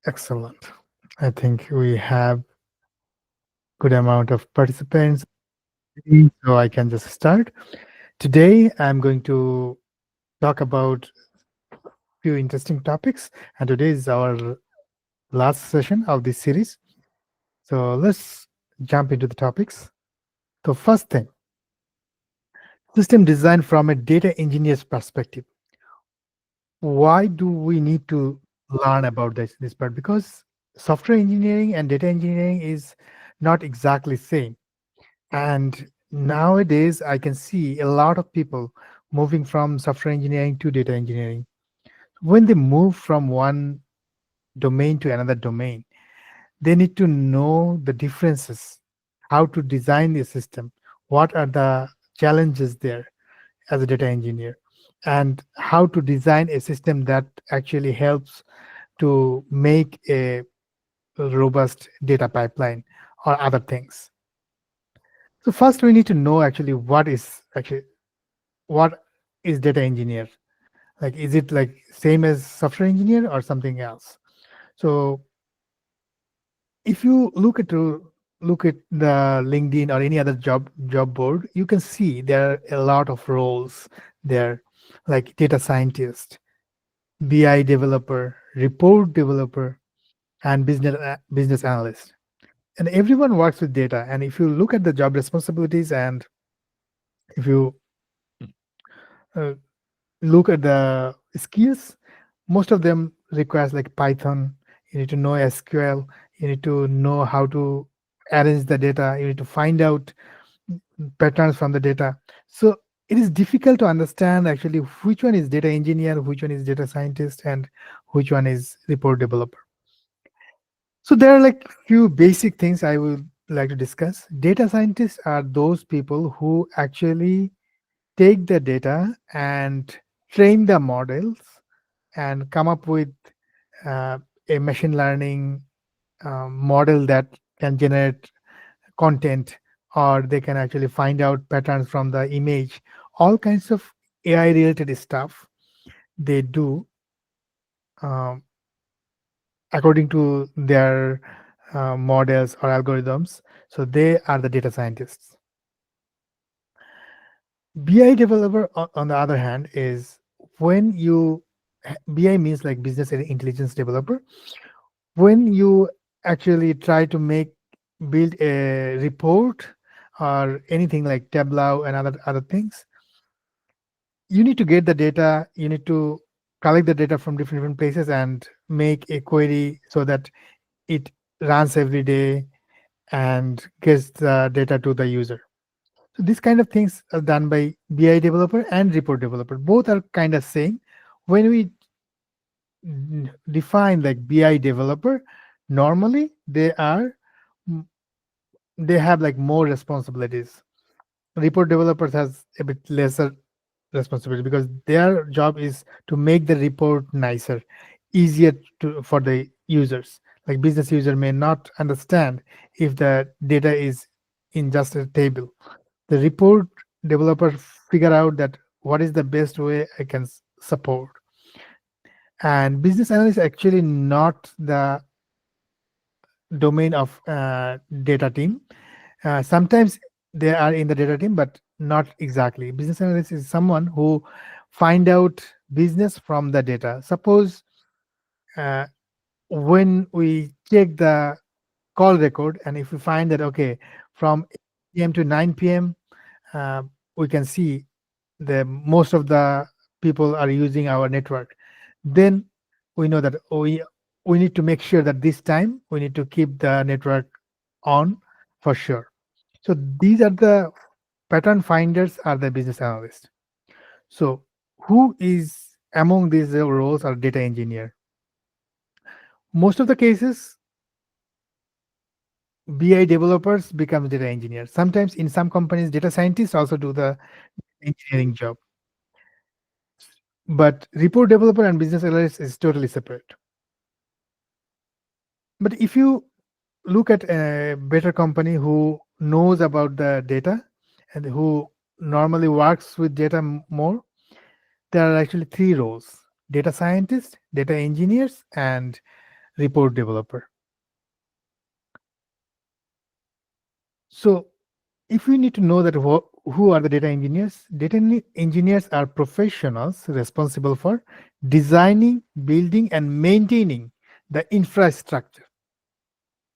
Excellent. I think we have good amount of participants, so I can just start. Today, I'm going to talk about few interesting topics, and today is our last session of this series. So let's jump into the topics. The first thing, system design from a data engineer's perspective. Why do we need to learn about this part? Because software engineering and data engineering is not exactly same. And nowadays, I can see a lot of people moving from software engineering to data engineering. When they move from one domain to another domain, they need to know the differences, how to design a system, what are the challenges there as a data engineer, and how to design a system that actually helps to make a robust data pipeline or other things. So first we need to know actually what is data engineer. Like, is it like same as software engineer or something else? So if you look at the LinkedIn or any other job board, you can see there are a lot of roles there, like data scientist, BI developer, report developer, and business analyst. And everyone works with data. And if you look at the job responsibilities, and if you uh, look at the skills, most of them requires like Python. You need to know SQL. You need to know how to arrange the data. You need to find out patterns from the data. So it is difficult to understand actually which one is data engineer, which one is data scientist, and which one is report developer. So there are like few basic things I would like to discuss. Data scientists are those people who actually take the data and train the models and come up with uh, a machine learning model that can generate content, or they can actually find out patterns from the image, all kinds of AI related stuff they do um, according to their models or algorithms. So they are the data scientists. BI developer, on the other hand, is when you BI means like business intelligence developer. When you actually try to build a report or anything like Tableau and other things, you need to get the data. You need to collect the data from different places and make a query so that it runs every day and gets the data to the user. So these kind of things are done by BI developer and report developer. Both are kind of same. When we define like BI developer, normally mm, they have like more responsibilities. Report developers has a bit lesser responsibility because their job is to make the report nicer, easier for the users. Like business user may not understand if the data is in just a table. The report developer figure out that what is the best way I can support. And business analyst actually not the domain of data team. Sometimes they are in the data team, but not exactly. Business analyst is someone who find out business from the data. Suppose uh, when we check the call record, and if we find that okay, from 8 p.m. to 9 p.m., uh, we can see the most of the people are using our network. Then we know that we need to make sure that this time we need to keep the network on for sure. So these are the pattern finders are the business analyst. So who is among these roles are data engineer? Most of the cases, BI developers become data engineers. Sometimes in some companies, data scientists also do the engineering job. But report developer and business analyst is totally separate. But if you look at a better company who knows about the data and who normally works with data more, there are actually three roles: data scientists, data engineers, and report developer. So if we need to know that who are the data engineers, engineers are professionals responsible for designing, building, and maintaining the infrastructure.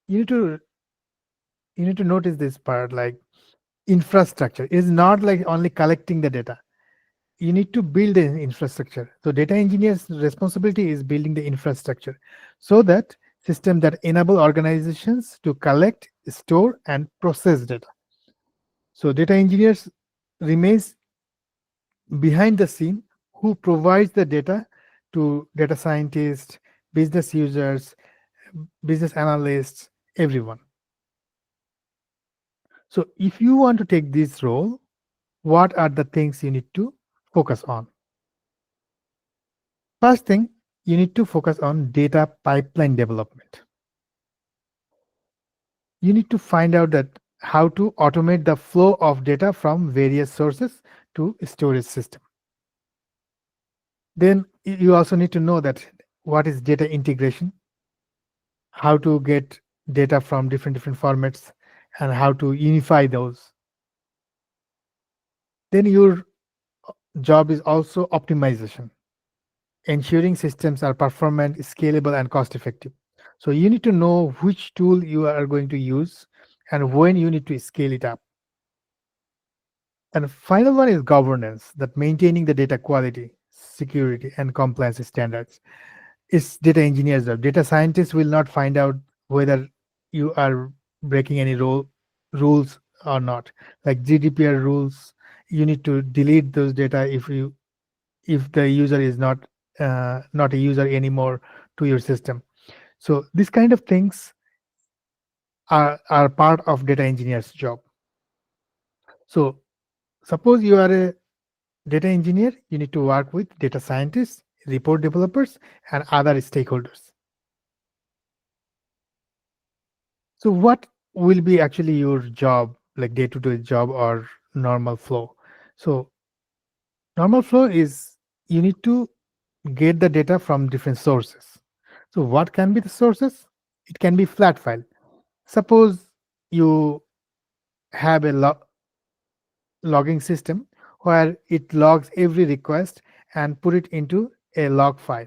You need to you need to notice this part, like infrastructure is not like only collecting the data. You need to build an infrastructure. So data engineers responsibility is building the infrastructure so that system that enable organizations to collect, store, and process data. So data engineers remains behind the scene who provides the data to data scientists, business users, business analysts, everyone. So if you want to take this role, what are the things you need to focus on? First thing, you need to focus on data pipeline development. You need to find out that how to automate the flow of data from various sources to storage system. Then you also need to know that what is data integration, how to get data from different formats, and how to unify those. Then your job is also optimization, ensuring systems are performant, scalable, and cost effective. So you need to know which tool you are going to use and when you need to scale it up. And final one is governance, that maintaining the data quality, security, and compliance standards. Is data engineers job. Data scientists will not find out whether you are breaking any rules or not. Like GDPR rules, you need to delete those data if the user is not a user anymore to your system. So these kind of things are part of data engineer's job. So suppose you are a data engineer, you need to work with data scientists, report developers, and other stakeholders. So what will be actually your job, like day-to-day job or normal flow? So normal flow is you need to get the data from different sources. So what can be the sources? It can be flat file. Suppose you have a logging system where it logs every request and put it into a log file.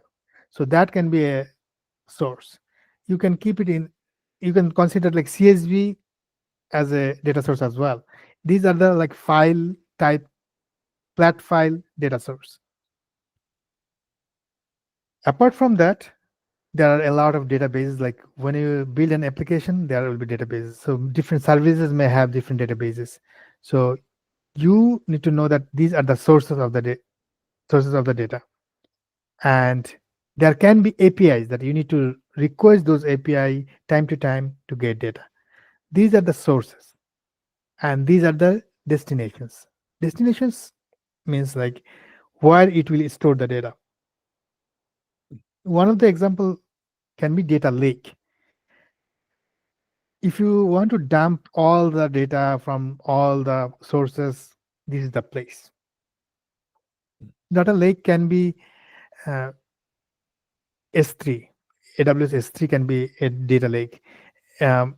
So that can be a source. You can keep it in, you can consider like CSV as a data source as well. These are the like file type, flat file data source. Apart from that, there are a lot of databases. Like when you build an application, there will be databases. So different services may have different databases. So you need to know that these are the sources of the sources of the data. And there can be APIs that you need to request those API time to time to get data. These are the sources, and these are the destinations. Destinations means like where it will store the data. One of the example can be data lake. If you want to dump all the data from all the sources, this is the place. Data lake can be uh, S3. AWS S3 can be a data lake. Um,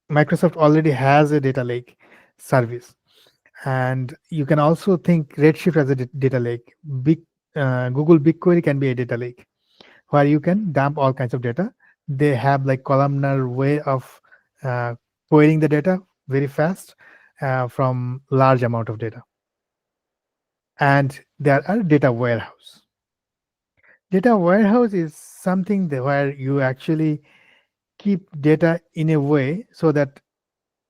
Microsoft already has a data lake service, and you can also think Redshift as a data lake. Google BigQuery can be a data lake where you can dump all kinds of data. They have like columnar way of uh, querying the data very fast from large amount of data. And there are data warehouse. Data warehouse is something where you actually keep data in a way so that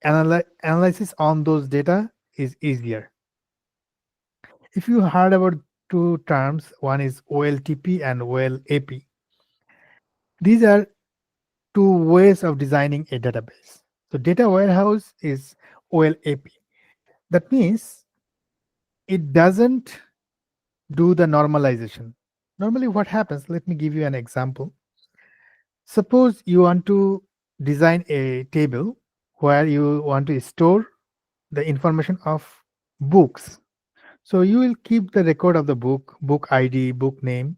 analysis on those data is easier. If you heard about two terms, one is OLTP and OLAP. These are two ways of designing a database. So data warehouse is OLAP. That means it doesn't do the normalization. Normally what happens, let me give you an example. Suppose you want to design a table where you want to store the information of books. So you will keep the record of the book ID, book name,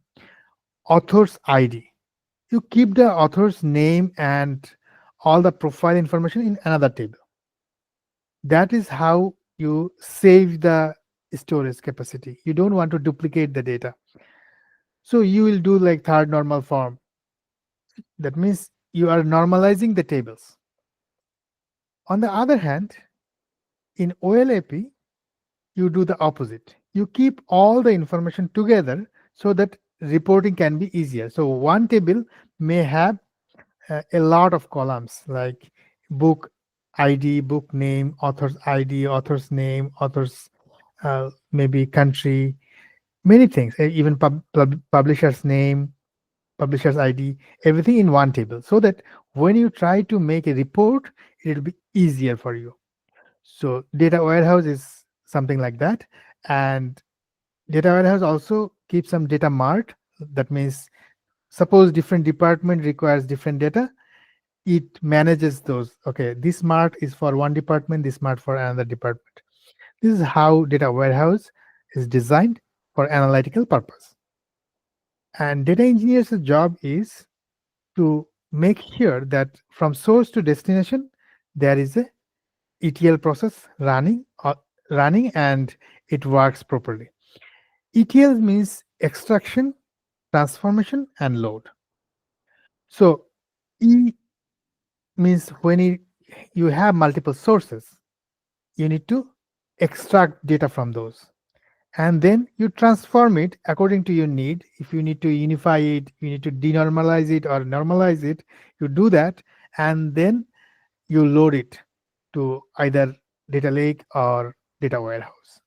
author's ID. You keep the author's name and all the profile information in another table. That is how you save the storage capacity. You don't want to duplicate the data. So you will do like third normal form. That means you are normalizing the tables. On the other hand, in OLAP, you do the opposite. You keep all the information together so that reporting can be easier. So one table may have a lot of columns like book ID, book name, author's ID, author's name, author's maybe country, many things, even publisher's name, publisher's ID, everything in one table so that when you try to make a report, it will be easier for you. So data warehouse is something like that. And data warehouse also keeps some data mart. That means suppose different department requires different data, it manages those. Okay, this mart is for one department, this mart for another department. This is how data warehouse is designed for analytical purpose. And data engineer's job is to make sure that from source to destination, there is a ETL process running and it works properly. ETL means extraction, transformation, and load. So E means when you have multiple sources, you need to extract data from those. And then you transform it according to your need. If you need to unify it, you need to denormalize it or normalize it, you do that. And then you load it to either data lake or data warehouse.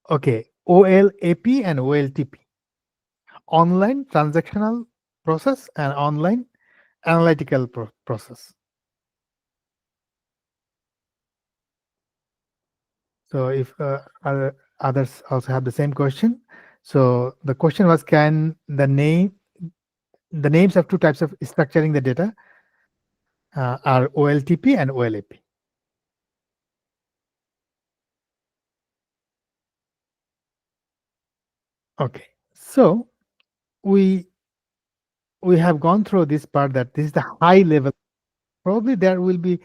Okay, OLAP and OLTP, online transactional process and online analytical process. So if others also have the same question. So the question was, can the names of two types of structuring the data are OLTP and OLAP. Okay, so we have gone through this part, that this is the high level. Probably there will be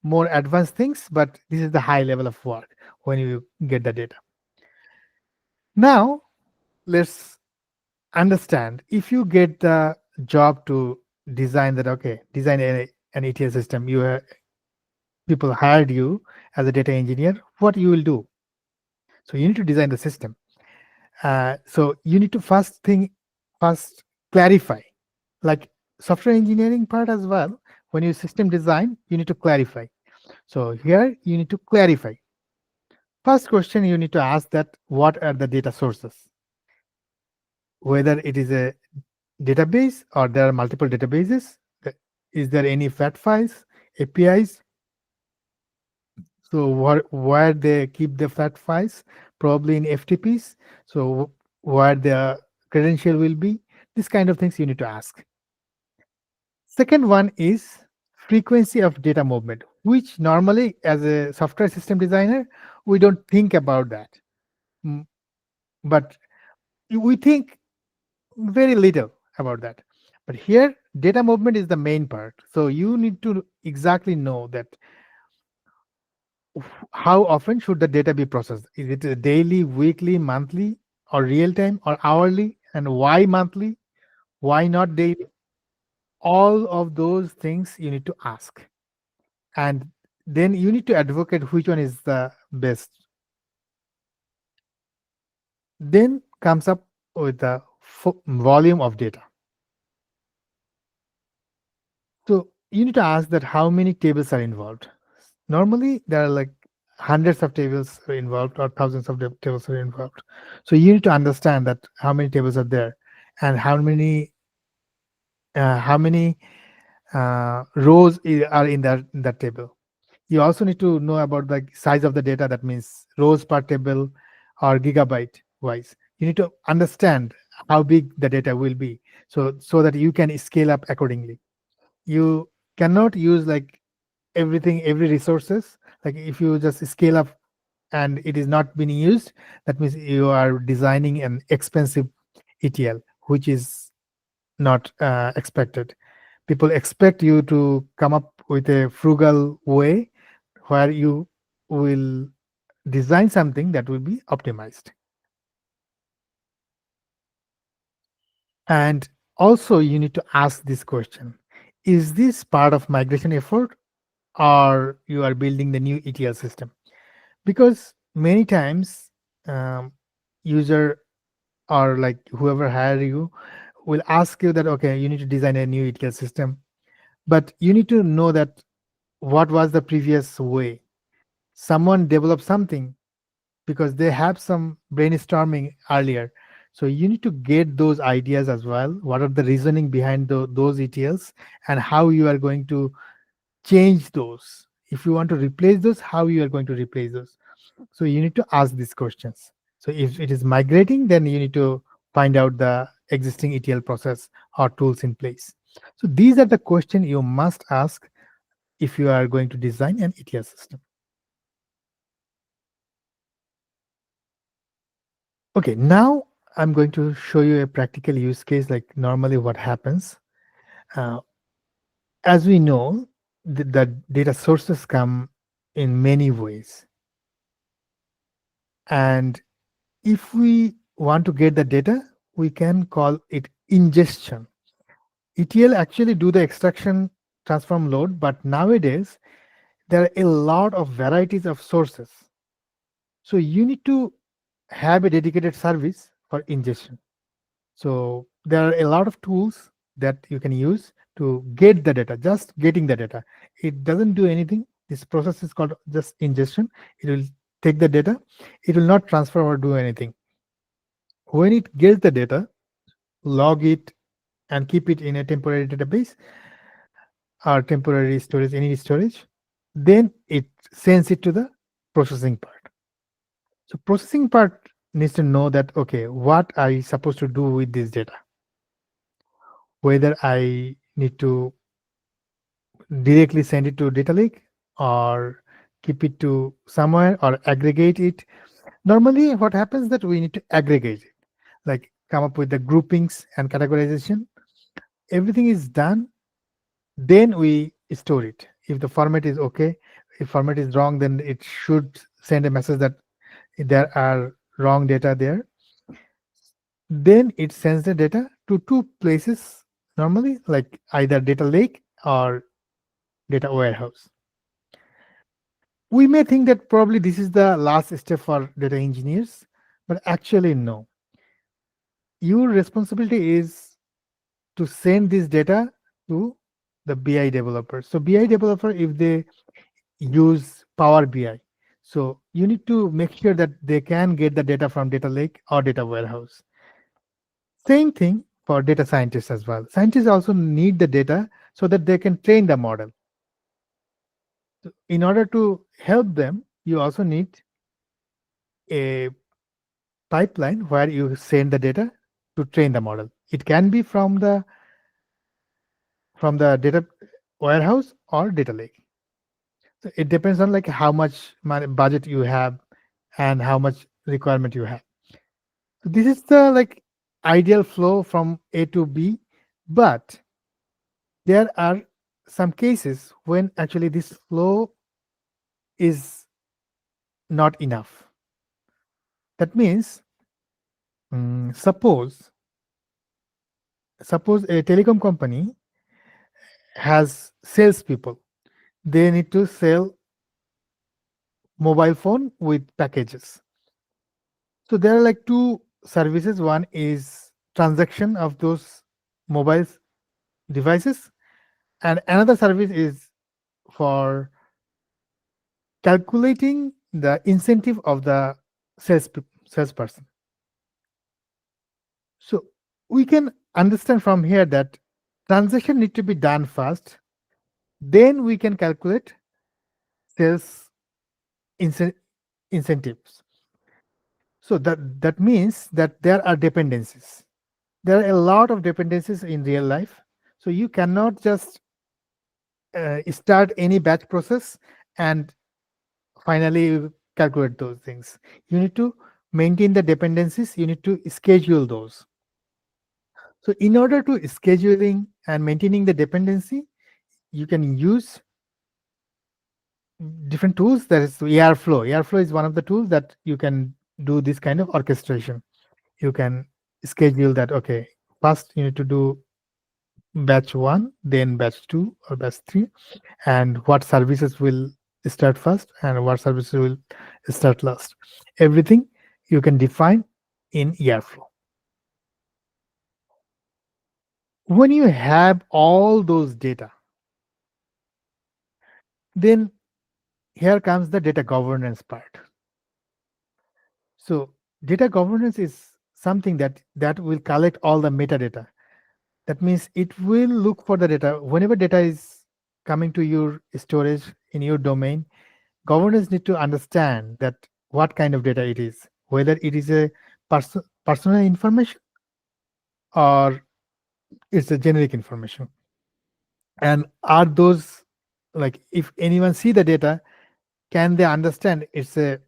more advanced things, but this is the high level of work when you get the data. Now let's understand, if you get the job to design that, okay, design an ETL system, people hired you as a data engineer, what you will do? So you need to design the system. So you need to first clarify, like software engineering part as well. When you system design, you need to clarify. So here you need to clarify. First question you need to ask, that what are the data sources? Whether it is a database or there are multiple databases. Is there any fat files, APIs? So where they keep the fat files? Probably in FTPs. So where the credential will be? This kind of things you need to ask. Second one is frequency of data movement, which normally as a software system designer, we don't think about that. But we think very little about that. But here, data movement is the main part. So you need to exactly know that how often should the data be processed? Is it a daily, weekly, monthly, or real time, or hourly? And why monthly? Why not daily? All of those things you need to ask. And then you need to advocate which one is the best. Then comes up with the volume of data. So you need to ask that how many tables are involved. Normally, there are like hundreds of tables are involved or thousands of tables are involved. So you need to understand that how many tables are there and how many rows are in that table. You also need to know about the size of the data. That means rows per table or gigabyte wise. You need to understand how big the data will be, so that you can scale up accordingly. You cannot use like every resources. Like if you just scale up and it is not being used, that means you are designing an expensive ETL, which is not expected. People expect you to come up with a frugal way where you will design something that will be optimized. And also, you need to ask this question: is this part of migration effort, or you are building the new ETL system? Because many times, user or like whoever hire you will ask you that, okay, you need to design a new ETL system, but you need to know that what was the previous way. Someone developed something because they have some brainstorming earlier. So you need to get those ideas as well. What are the reasoning behind those ETLs, and how you are going to change those? If you want to replace those, how you are going to replace those? So you need to ask these questions. So if it is migrating, then you need to find out the existing ETL process or tools in place. So these are the questions you must ask if you are going to design an ETL system. Okay, now I'm going to show you a practical use case, like normally what happens. Uh, as we know, the data sources come in many ways. And if we want to get the data, we can call it ingestion. ETL actually do the extraction, transform, load, but nowadays there are a lot of varieties of sources. So you need to have a dedicated service for ingestion. So there are a lot of tools that you can use to get the data, just getting the data. It doesn't do anything. This process is called just ingestion. It will take the data. It will not transfer or do anything. When it gets the data, log it and keep it in a temporary database or temporary storage, any storage. Then it sends it to the processing part. So processing part needs to know that, okay, what I supposed to do with this data, whether I need to directly send it to data lake or keep it to somewhere or aggregate it. Normally what happens that we need to aggregate it, like come up with the groupings and categorization. Everything is done, then we store it. If the format is okay, if format is wrong, then it should send a message that there are wrong data there. Then it sends the data to two places, normally like either data lake or data warehouse. We may think that probably this is the last step for data engineers, but actually no. Your responsibility is to send this data to the BI developer. So BI developer, if they use Power BI, so you need to make sure that they can get the data from data lake or data warehouse. Same thing for data scientists as well. Scientists also need the data so that they can train the model. In order to help them, you also need a pipeline where you send the data to train the model. It can be from the data warehouse or data lake. So it depends on like how much budget you have and how much requirement you have. So this is the like ideal flow from A to B, but there are some cases when actually this flow is not enough. That means, suppose a telecom company has salespeople. They need to sell mobile phone with packages. So there are like two services. One is transaction of those mobile devices, and another service is for calculating the incentive of the salesperson. So we can understand from here that transaction need to be done first, then we can calculate sales incentives. So that means that there are dependencies. There are a lot of dependencies in real life. So you cannot just start any batch process and finally calculate those things. You need to maintain the dependencies. You need to schedule those. So in order to scheduling and maintaining the dependency, you can use different tools. There is Airflow. Airflow is one of the tools that you can do this kind of orchestration. You can schedule that. Okay, first you need to do batch one, then batch two or batch three, and what services will start first and what services will start last. Everything you can define in Airflow. When you have all those data, then here comes the data governance part. So data governance is something that will collect all the metadata. That means it will look for the data whenever data is coming to your storage in your domain. Governance need to understand that what kind of data it is, whether it is a personal information or it's a generic information, and are those, like, if anyone see the data, can they understand it's a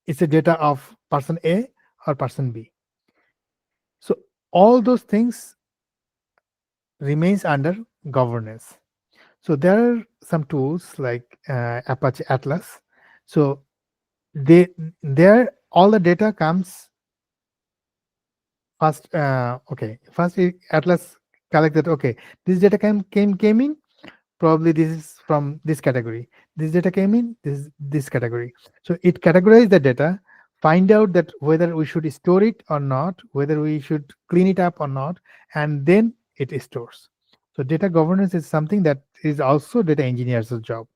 data of person A or person B. So all those things remains under governance. So there are some tools like Apache Atlas. So they there all the data comes first. First Atlas collected. Okay, this data came in. Probably this is from this category. This data came in this category. So it categorizes the data, find out that whether we should store it or not, whether we should clean it up or not, and then it stores. So data governance is something that is also data engineer's job.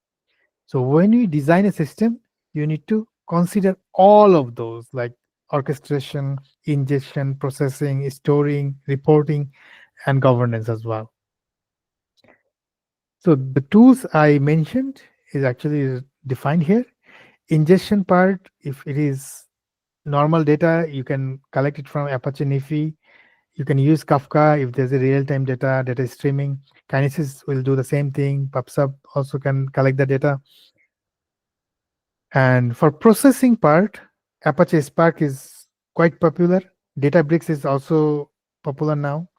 So when you design a system, you need to consider all of those, like orchestration, ingestion, processing, storing, reporting, and governance as well. So the tools I mentioned is actually defined here. Ingestion part, if it is normal data, you can collect it from Apache Nifi. You can use Kafka if there's a real-time data streaming. Kinesis will do the same thing. PubSub also can collect the data. And for processing part, Apache Spark is quite popular. Databricks is also popular now.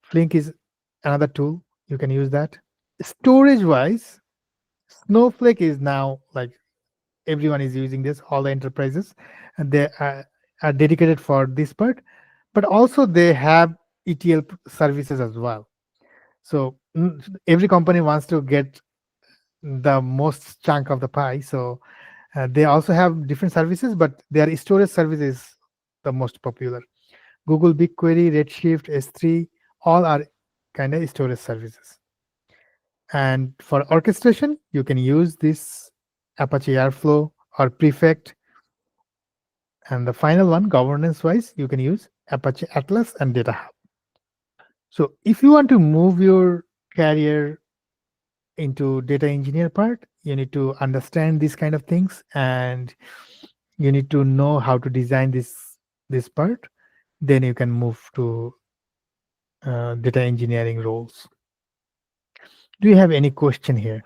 Flink is another tool. You can use that. Storage-wise, Snowflake is now, like, everyone is using this, all the enterprises, and they are dedicated for this part. But also they have ETL services as well. So every company wants to get the most chunk of the pie. So they also have different services, but their storage service is the most popular. Google BigQuery, Redshift, S3, all are kind of storage services. And for orchestration, you can use this Apache Airflow or Prefect. And the final one, governance wise, you can use Apache Atlas and Data Hub. So if you want to move your career into data engineer part, you need to understand these kind of things, and you need to know how to design this part. Then you can move to data engineering roles. Do you have any question here?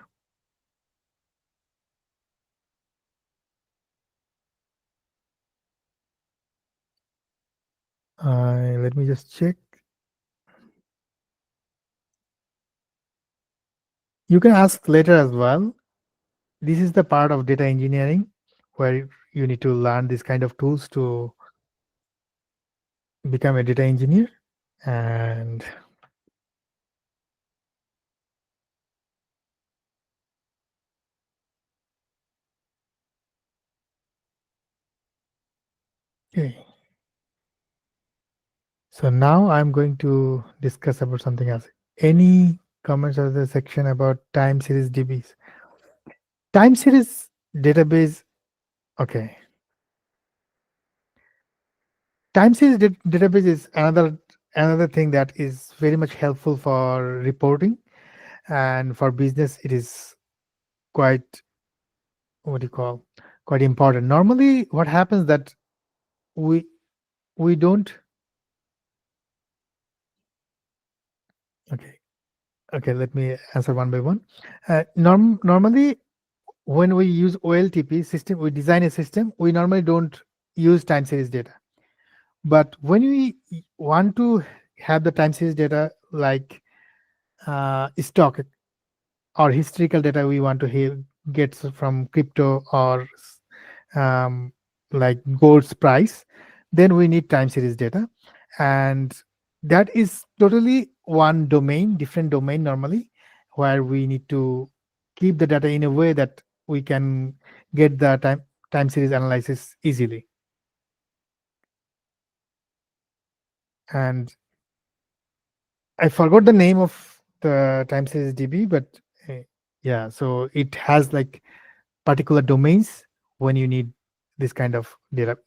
Let me just check. You can ask later as well. This is the part of data engineering where you need to learn this kind of tools to become a data engineer. And okay, so now I'm going to discuss about something else. Any comments or the section about time series DBs? Time series database. Okay, time series database is another thing that is very much helpful for reporting, and for business it is quite, what do you call, quite important. Normally what happens that we we don't. Okay, let me answer one by one. Normally when we use OLTP system, we design a system, we normally don't use time series data. But when we want to have the time series data like stock or historical data we want to get from crypto or um, like gold's price, then we need time series data. And that is totally one domain, different domain normally, where we need to keep the data in a way that we can get the time series analysis easily. And I forgot the name of the time series DB, but uh, yeah, so it has like particular domains when you need this kind of data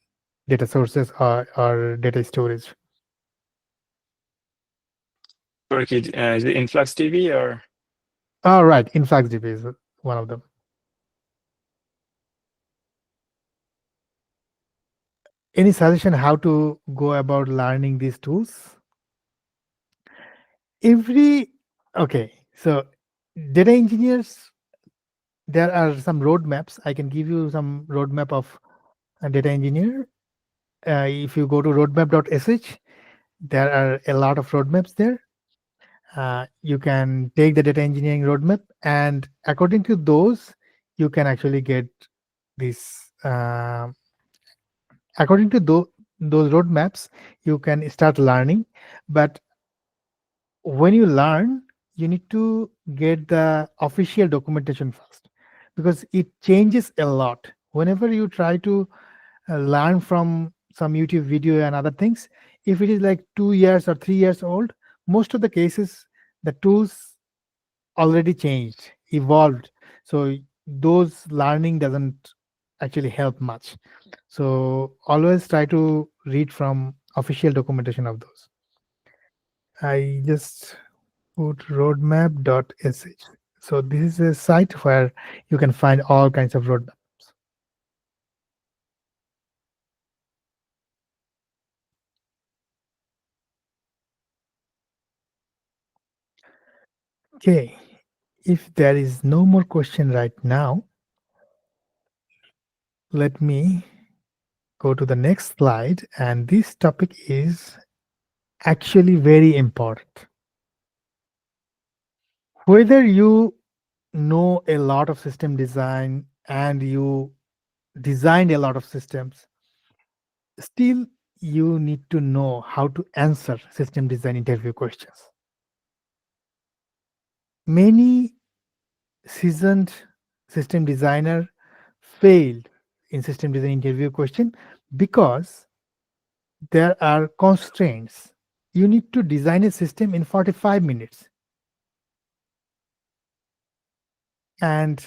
sources or data storage. Okay, is it InfluxDB or? All right, InfluxDB is one of them. Any suggestion how to go about learning these tools? Every okay, so data engineers, there are some roadmaps. I can give you some roadmap of a data engineer. If you go to roadmap.sh, there are a lot of roadmaps there. You can take the data engineering roadmap, and according to those, you can actually get this. According to those roadmaps, you can start learning. But when you learn, you need to get the official documentation first, because it changes a lot. Whenever you try to learn from some YouTube video and other things, if it is like 2 years or 3 years old, most of the cases the tools already changed, evolved. So those learning doesn't actually help much. So always try to read from official documentation of those. I just put roadmap.sh. So this is a site where you can find all kinds of roadmaps. Okay, if there is no more question right now, let me go to the next slide. And this topic is actually very important. Whether you know a lot of system design and you designed a lot of systems, still you need to know how to answer system design interview questions. Many seasoned system designer failed in system design interview question because there are constraints. You need to design a system in 45 minutes, and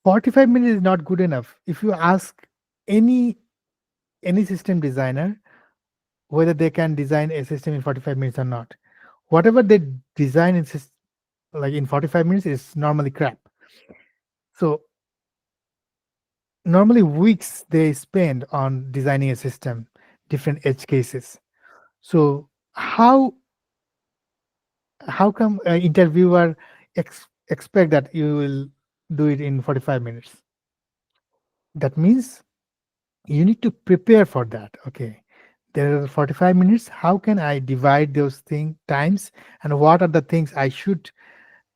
45 minutes is not good enough. If you ask any system designer whether they can design a system in 45 minutes or not, whatever they design in like in 45 minutes is normally crap. So normally weeks they spend on designing a system, different edge cases. So how come an interviewer expect that you will do it in 45 minutes? That means you need to prepare for that. Okay, there are 45 minutes. How can I divide those times, and what are the things I should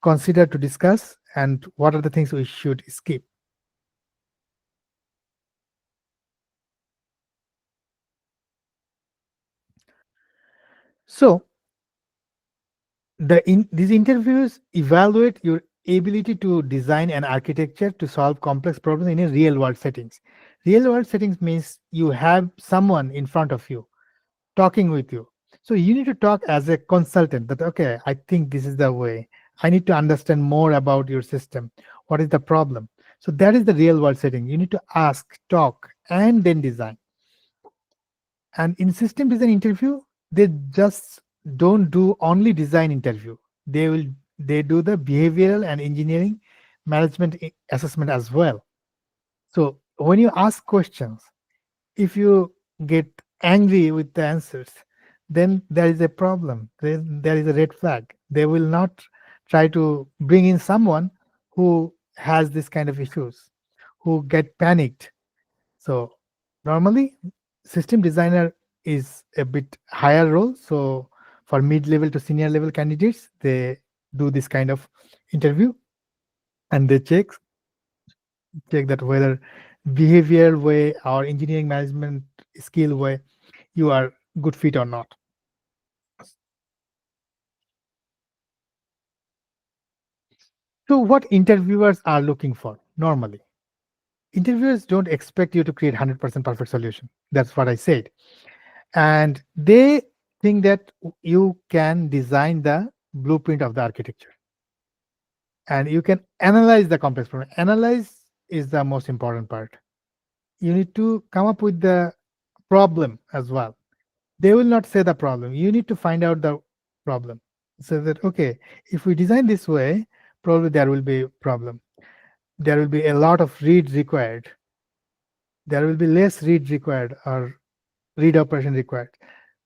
consider to discuss, and what are the things we should skip? So these interviews evaluate your ability to design an architecture to solve complex problems in a real world settings. Real world settings means you have someone in front of you talking with you. So you need to talk as a consultant that, okay, I think this is the way. I need to understand more about your system. What is the problem? So that is the real world setting. You need to ask, talk, and then design. And in system design interview, they just don't do only design interview. They do the behavioral and engineering management assessment as well. So when you ask questions, if you get angry with the answers, then there is a problem. There is a red flag. They will not try to bring in someone who has this kind of issues, who get panicked. So normally, system designer is a bit higher role. So for mid-level to senior level candidates, they do this kind of interview, and they check that whether behavior way or engineering management skill way you are good fit or not. So what interviewers are looking for normally? Interviewers don't expect you to create 100% perfect solution. That's what I said. And they think that you can design the blueprint of the architecture and you can analyze the complex problem. Analyze is the most important part. You need to come up with the problem as well. They will not say the problem. You need to find out the problem. So that, okay, if we design this way, probably there will be a problem. There will be a lot of reads required. There will be less read required or read operation required.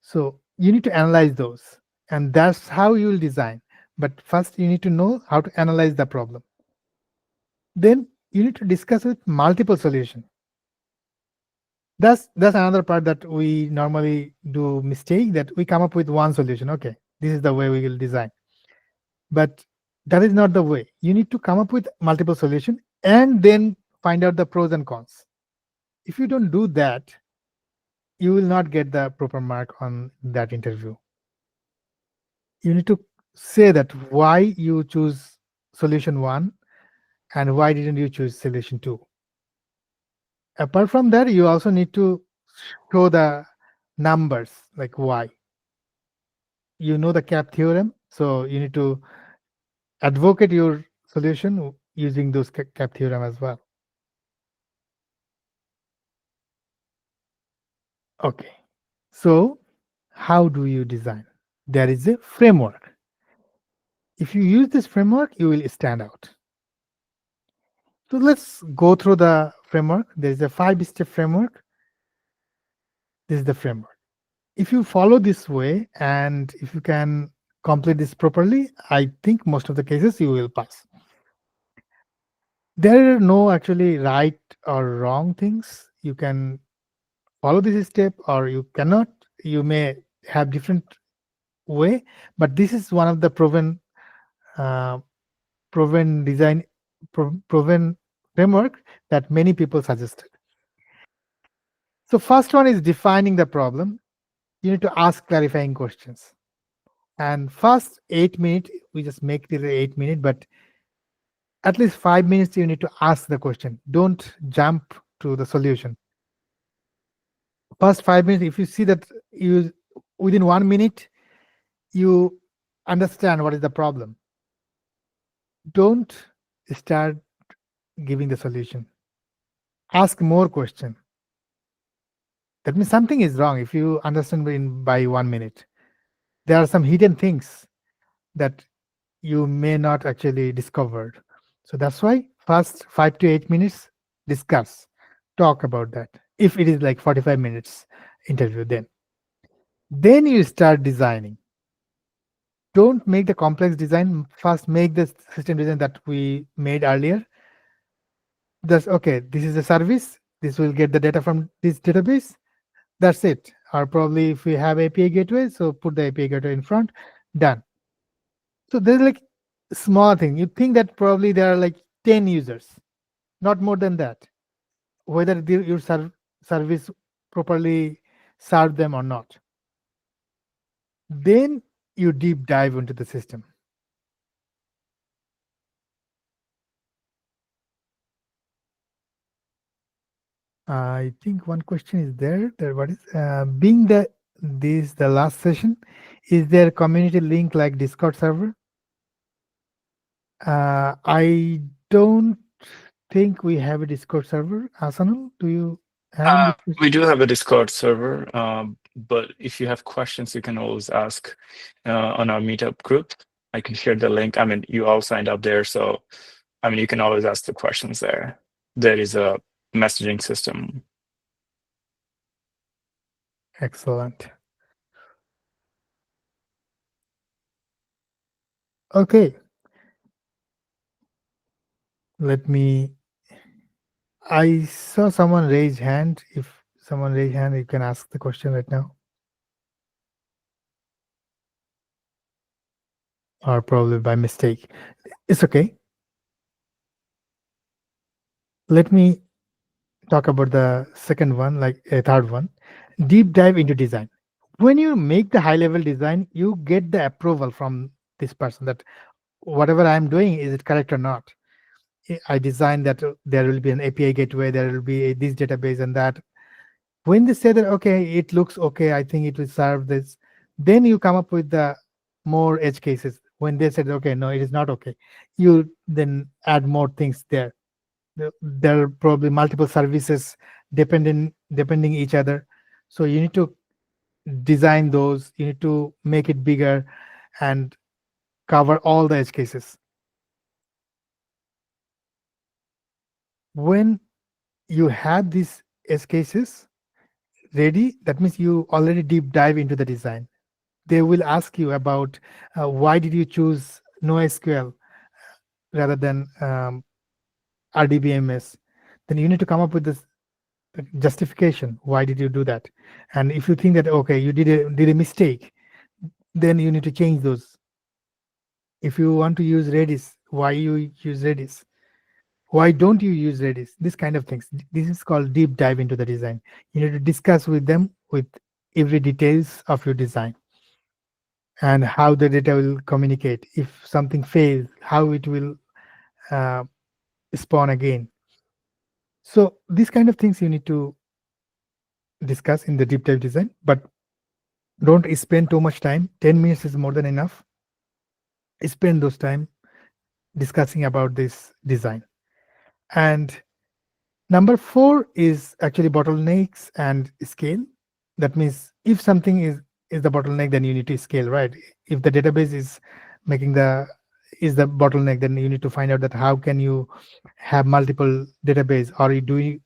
So you need to analyze those, and that's how you will design. But first, you need to know how to analyze the problem. Then you need to discuss with multiple solutions. That's another part that we normally do mistake, that we come up with one solution. Okay, this is the way we will design, but that is not the way. You need to come up with multiple solutions and then find out the pros and cons. If you don't do that, you will not get the proper mark on that interview. You need to say that why you choose solution one and why didn't you choose solution two. Apart from that, you also need to show the numbers, like why. You know the cap theorem, so you need to advocate your solution using those cap theorem as well. Okay, so how do you design? There is a framework. If you use this framework, you will stand out. So let's go through the framework. There is a 5-step framework. This is the framework. If you follow this way and if you can complete this properly, I think most of the cases you will pass. There are no actually right or wrong things. You can follow this step or you cannot. You may have different way, but this is one of the uh, proven design, proven framework that many people suggested. So first one is defining the problem. You need to ask clarifying questions. And first 8 minutes, we just make it 8 minutes, but at least 5 minutes you need to ask the question. Don't jump to the solution. First 5 minutes, if you see that you within 1 minute you understand what is the problem, don't start giving the solution. Ask more question. That means something is wrong if you understand by 1 minute. There are some hidden things that you may not actually discovered. So that's why first 5 to 8 minutes discuss, talk about that. If it is like 45 minutes interview, then you start designing. Don't make the complex design. First make the system design that we made earlier. That's okay. This is a service. This will get the data from this database. That's it. Or probably if we have API gateway, so put the API gateway in front, done. So there's like small thing. You think that probably there are like 10 users, not more than that. Whether your service properly serve them or not. Then you deep dive into the system. I think one question is there. What is being the last session? Is there a community link like Discord server? I don't think we have a Discord server. Asanul, do you have any Discord? We do have a Discord server, but if you have questions, you can always ask on our meetup group. I can share the link. I mean, you all signed up there, so I mean, you can always ask the questions there. There is a messaging system. Excellent. Okay. Let me. I saw someone raise hand. If someone raise hand, you can ask the question right now, or probably by mistake. It's okay. Let me talk about the second one, like a third one. Deep dive into design. When you make the high level design, you get the approval from this person that whatever I'm doing, is it correct or not? I designed that there will be an API gateway, there will be this database and that. When they say that, okay, it looks okay, I think it will serve this, then you come up with the more edge cases. When they said, okay, no, it is not okay, you then add more things there. There are probably multiple services depending each other. So you need to design those, you need to make it bigger and cover all the edge cases. When you have these edge cases ready, that means you already deep dive into the design. They will ask you about why did you choose NoSQL rather than RDBMS. Then you need to come up with this justification. Why did you do that? And if you think that, okay, you did a mistake, then you need to change those. If you want to use Redis, why you use Redis? Why don't you use Redis? This kind of things. This is called deep dive into the design. You need to discuss with them with every details of your design and how the data will communicate. If something fails, how it will uh, spawn again. So these kind of things you need to discuss in the deep dive design, but don't spend too much time. 10 minutes is more than enough. Spend those time discussing about this design. And number 4 is actually bottlenecks and scale. That means if something is the bottleneck, then you need to scale, right? If the database is making the bottleneck, then you need to find out that how can you have multiple database, or do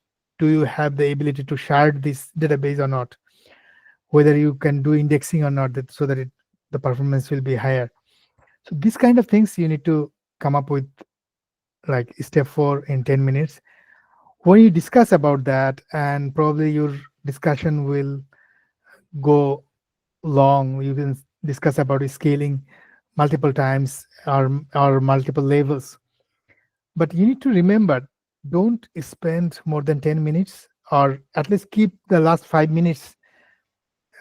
you have the ability to shard this database or not? Whether you can do indexing or not, so that the performance will be higher. So these kind of things you need to come up with, like step 4 in 10 minutes. When you discuss about that, and probably your discussion will go long, you can discuss about scaling multiple times or multiple levels. But you need to remember, don't spend more than 10 minutes, or at least keep the last 5 minutes.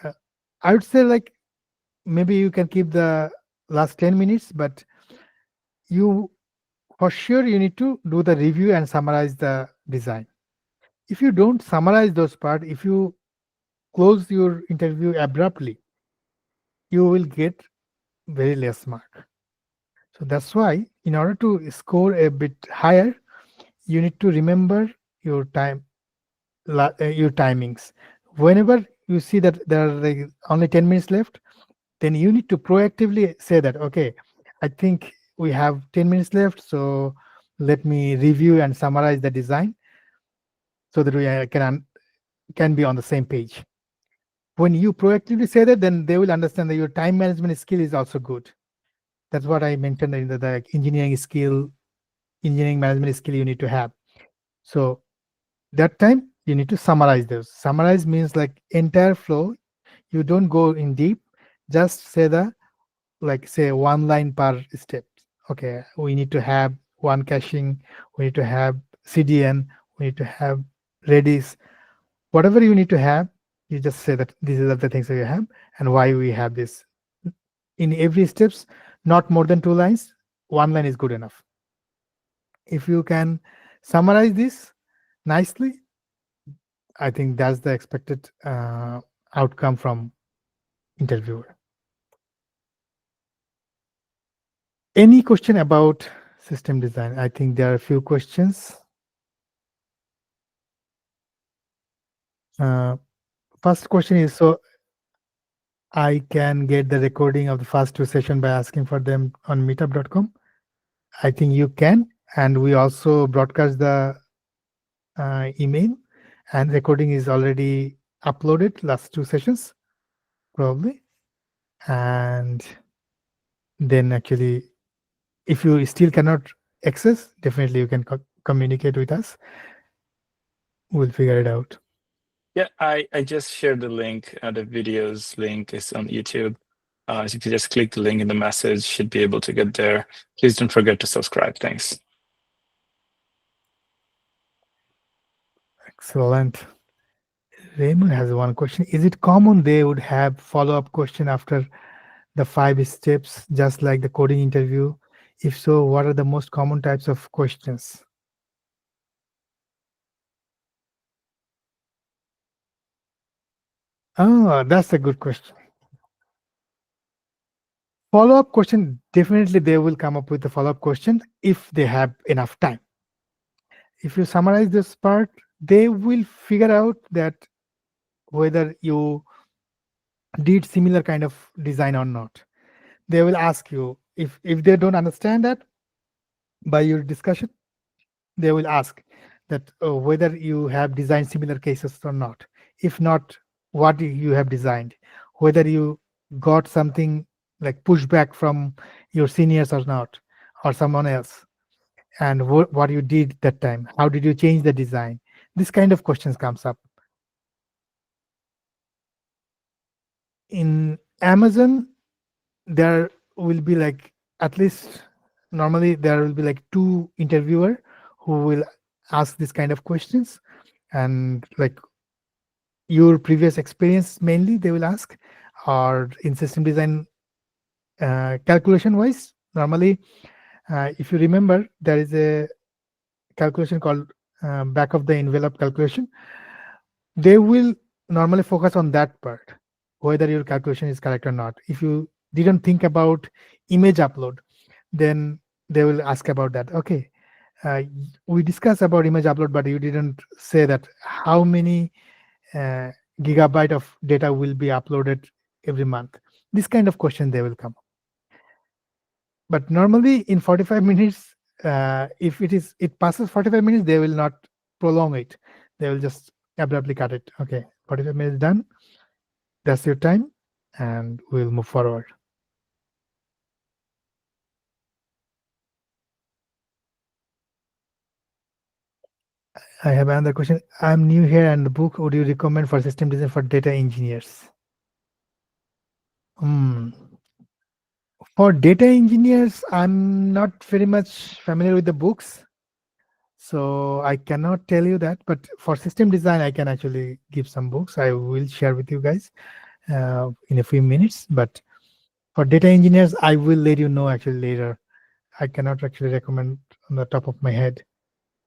uh, I would say, like, maybe you can keep the last 10 minutes, but you for sure you need to do the review and summarize the design. If you don't summarize those part, if you close your interview abruptly, you will get very less mark. So that's why, in order to score a bit higher, you need to remember your your timings. Whenever you see that there are like only 10 minutes left, then you need to proactively say that, okay, I think we have 10 minutes left, so let me review and summarize the design so that we can be on the same page. When you proactively say that, then they will understand that your time management skill is also good. That's what I mentioned in the engineering management skill you need to have. So that time you need to summarize those. Summarize means like entire flow. You don't go in deep, just say say one line per step. Okay, we need to have one caching, we need to have CDN, we need to have Redis, whatever you need to have. You just say that these are the things that you have and why we have this. In every steps, not more than 2 lines. One line is good enough. If you can summarize this nicely, I think that's the expected outcome from interviewer. Any question about system design? I think there are a few questions. First question is, so I can get the recording of the first 2 sessions by asking for them on meetup.com. I think you can, and we also broadcast the email, and recording is already uploaded, last 2 sessions probably. And then actually, if you still cannot access, definitely you can communicate with us. We'll figure it out. Yeah, I just shared the link. The videos link is on YouTube. So if you just click the link in the message, should be able to get there. Please don't forget to subscribe. Thanks. Excellent. Raymond has one question. Is it common they would have follow-up question after the 5 steps, just like the coding interview? If so, what are the most common types of questions? Oh, that's a good question. Follow-up question, definitely they will come up with a follow-up question if they have enough time. If you summarize this part, they will figure out that whether you did similar kind of design or not. They will ask you if they don't understand that by your discussion, they will ask that whether you have designed similar cases or not. If not, what you have designed, whether you got something like pushback from your seniors or not, or someone else, and what you did that time, how did you change the design. This kind of questions comes up. In Amazon, there will be like, at least normally there will be like 2 interviewer who will ask this kind of questions, and like your previous experience mainly they will ask, or in system design calculation wise, normally if you remember, there is a calculation called back of the envelope calculation. They will normally focus on that part, whether your calculation is correct or not. If you didn't think about image upload, then they will ask about that. Okay, uh, we discussed about image upload, but you didn't say that how many uh, gigabyte of data will be uploaded every month. This kind of question they will come. But normally in 45 minutes, if it passes 45 minutes, they will not prolong it. They will just abruptly cut it. Okay, 45 minutes done. That's your time, and we'll move forward. I have another question. I'm new here, and the book would you recommend for system design for data engineers? Hmm. For data engineers, I'm not very much familiar with the books, so I cannot tell you that. But for system design, I can actually give some books. I will share with you guys in a few minutes. But for data engineers, I will let you know actually later. I cannot actually recommend on the top of my head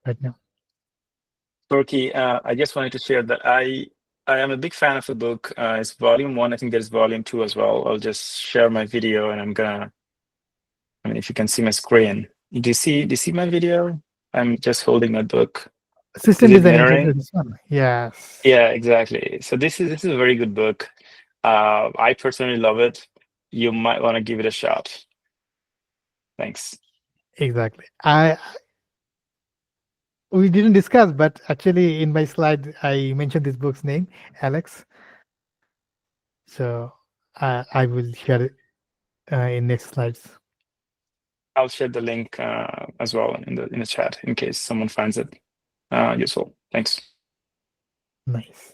right now. Turkey, I just wanted to share that I am a big fan of the book. It's volume 1. I think there's volume 2 as well. I'll just share my video, and I mean, if you can see my screen. Do you see my video? I'm just holding my book. Is System it design introduction, mirroring? this one. Yes, Yeah, exactly. So this is a very good book. I personally love it. You might want to give it a shot. Thanks. exactly. We didn't discuss, but actually in my slide I mentioned this book's name, Alex. So I will share it in next slides. I'll share the link as well in the chat in case someone finds it useful. Thanks. Nice.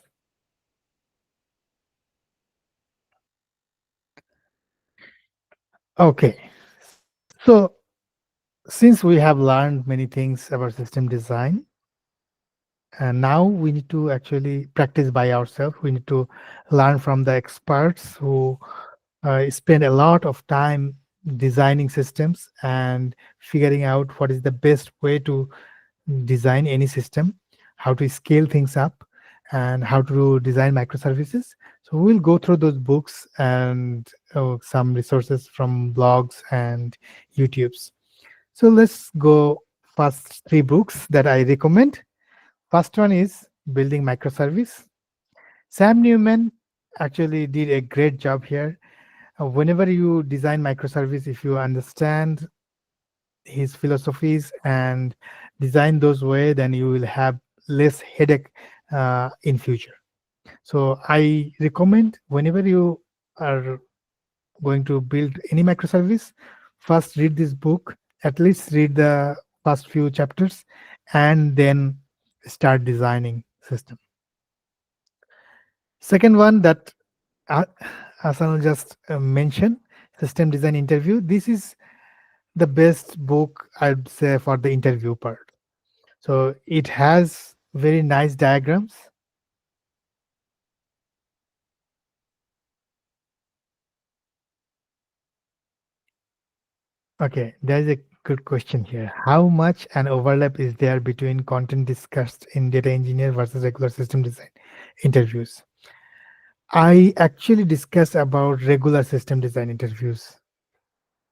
Okay. So since we have learned many things about system design, and now we need to actually practice by ourselves. We need to learn from the experts who spend a lot of time designing systems and figuring out what is the best way to design any system, how to scale things up, and how to design microservices. So we'll go through those books and some resources from blogs and YouTubes. So let's go first 3 books that I recommend. First one is Building Microservice. Sam Newman actually did a great job here. Whenever you design microservice, if you understand his philosophies and design those way, then you will have less headache in future. So I recommend whenever you are going to build any microservice, first read this book, at least read the first few chapters and then start designing system. Second one that uh, Asan just mentioned, system design interview. This is the best book I'd say for the interview part. So it has very nice diagrams. Okay, there's a good question here. How much an overlap is there between content discussed in data engineer versus regular system design interviews? I actually discussed about regular system design interviews.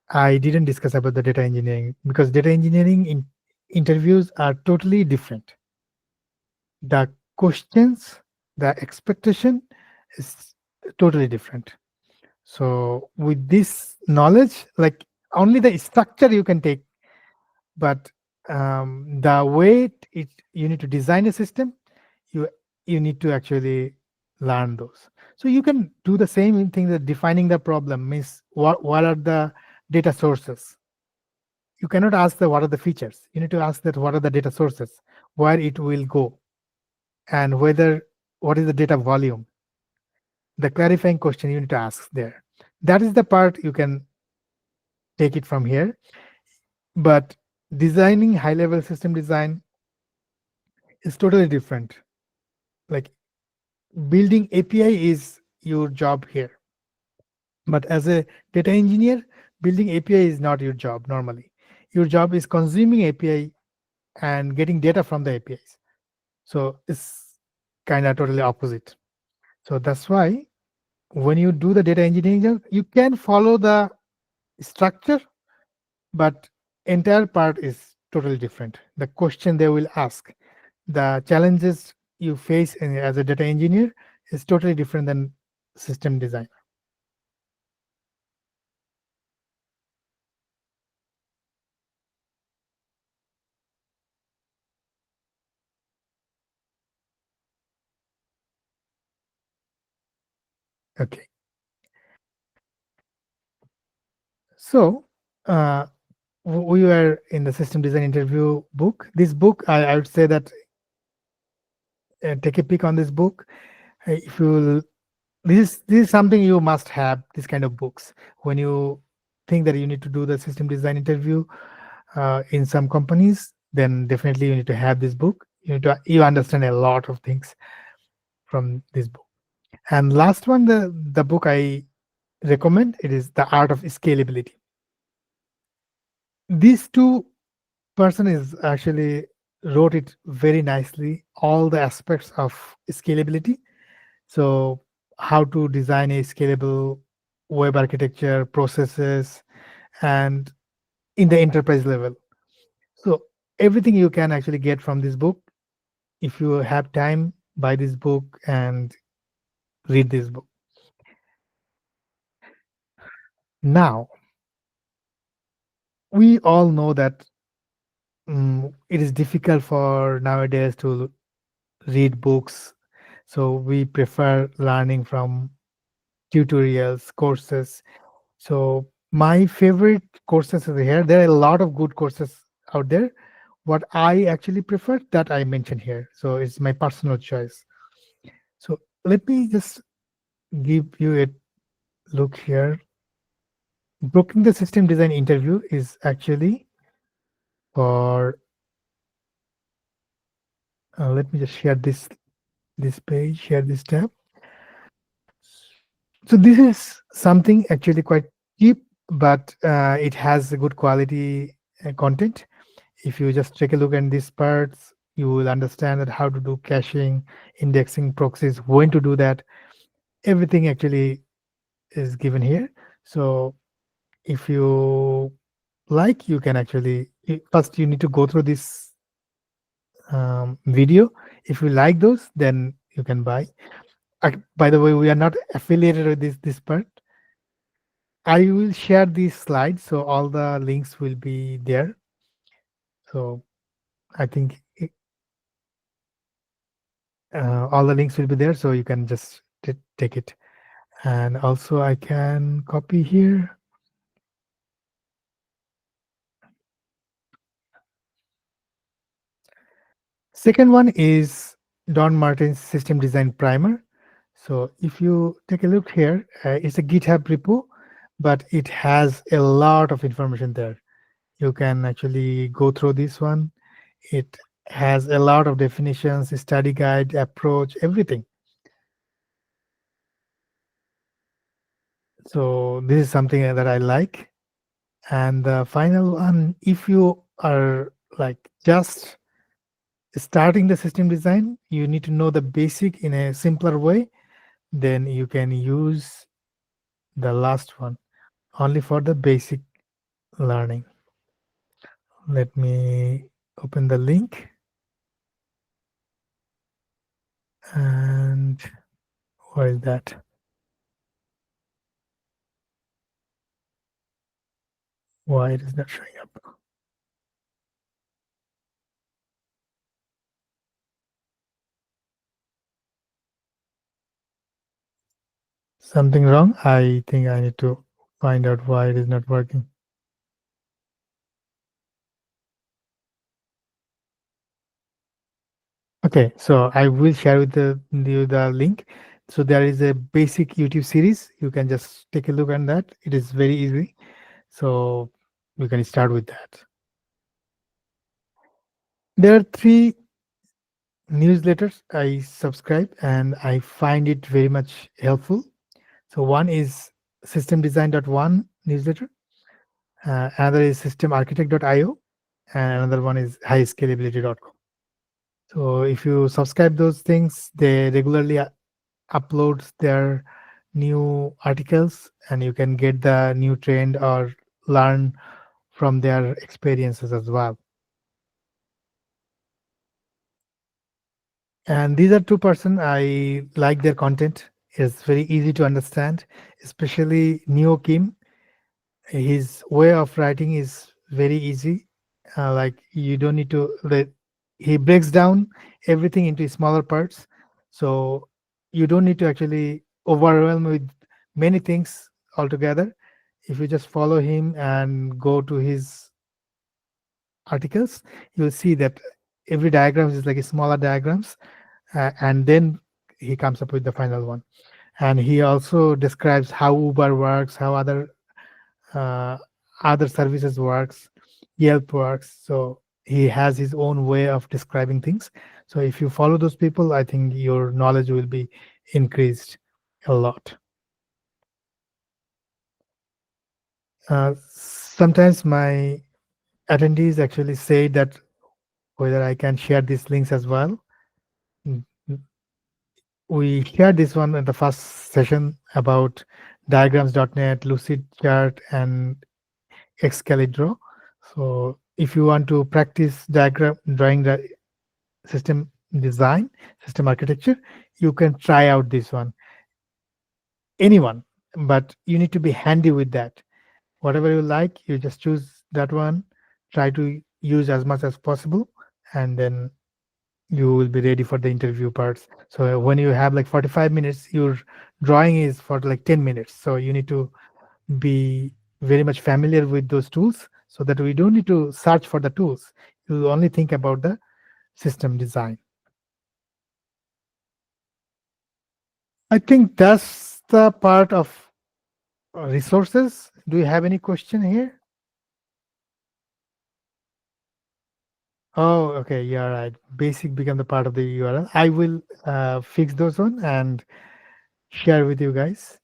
I didn't discuss about the data engineering because data engineering interviews are totally different. The questions, the expectation is totally different. So with this knowledge, like only the structure you can take, but the way you need to design a system, you you need to actually learn those. So you can do the same thing that defining the problem means what are the data sources. You cannot ask the what are the features. You need to ask that what are the data sources, where it will go, and whether what is the data volume. The clarifying question you need to ask there. That is the part you can take it from here. But designing high level system design is totally different. Like building API is your job here. But as a data engineer, building API is not your job normally. Your job is consuming API and getting data from the APIs. So it's kind of totally opposite. So that's why when you do the data engineering job, you can follow the structure, but entire part is totally different. The question they will ask, the challenges you face as a data engineer is totally different than system design. Okay. So we were in the system design interview book. This book, I would say that take a peek on this book. If you this is something you must have, this kind of books when you think that you need to do the system design interview in some companies. Then definitely you need to have this book. You understand a lot of things from this book. And last one, the book I recommend, it is The Art of Scalability. These two person is actually wrote it very nicely, all the aspects of scalability. So how to design a scalable web architecture, processes, and in the enterprise level. So everything you can actually get from this book. If you have time, buy this book and read this book. Now, we all know that it is difficult for nowadays to read books. So we prefer learning from tutorials, courses. So my favorite courses are here. There are a lot of good courses out there. What I actually prefer that I mention here. So it's my personal choice. So let me just give you a look here. Booking the system design interview is actually for. Let me just share this page, share this tab. So this is something actually quite cheap, but it has a good quality content. If you just take a look at these parts, you will understand that how to do caching, indexing, proxies, when to do that. Everything actually is given here. So if you like, you can actually first you need to go through this video. If you like those, then you can buy. By the way, we are not affiliated with this part. I will share these slides, so all the links will be there. So I think all the links will be there, so you can just take it. And also I can copy here. Second one is Don Martin's System Design Primer. So if you take a look here, it's a GitHub repo, but it has a lot of information there. You can actually go through this one. It has a lot of definitions, study guide, approach, everything. So this is something that I like. And the final one, if you are like just starting the system design, you need to know the basic in a simpler way, then you can use the last one only for the basic learning. Let me open the link, and where is that? Why it is not showing up? Something wrong? I think I need to find out why it is not working. Okay, so I will share with the link. So there is a basic YouTube series. You can just take a look at that. It is very easy. So we can start with that. There are three newsletters I subscribe and I find it very much helpful. So one is systemdesign.one newsletter, another is systemarchitect.io, and another one is highscalability.com. So if you subscribe those things, they regularly upload their new articles, and you can get the new trend or learn from their experiences as well. And these are two person I like their content. It's very easy to understand, especially Neo Kim. His way of writing is very easy. Like you don't need to let he breaks down everything into smaller parts, so you don't need to actually overwhelm with many things altogether. If you just follow him and go to his articles, you'll see that every diagram is like a smaller diagrams, and then he comes up with the final one. And he also describes how Uber works, how uh, other services works, Yelp works. So he has his own way of describing things. So if you follow those people, I think your knowledge will be increased a lot. Sometimes my attendees actually say that whether I can share these links as well. Mm, mm, We shared this one in the first session about diagrams.net, Lucidchart, and Excalibur. So if you want to practice diagram drawing the system design, system architecture, you can try out this one. Anyone, but you need to be handy with that. Whatever you like, you just choose that one, try to use as much as possible, and then you will be ready for the interview parts. So when you have like 45 minutes, your drawing is for like 10 minutes. So you need to be very much familiar with those tools so that we don't need to search for the tools. You only think about the system design. I think that's the part of resources. Do you have any question here? Oh, okay. Yeah, right. Basic become the part of the URL. I will fix those one and share with you guys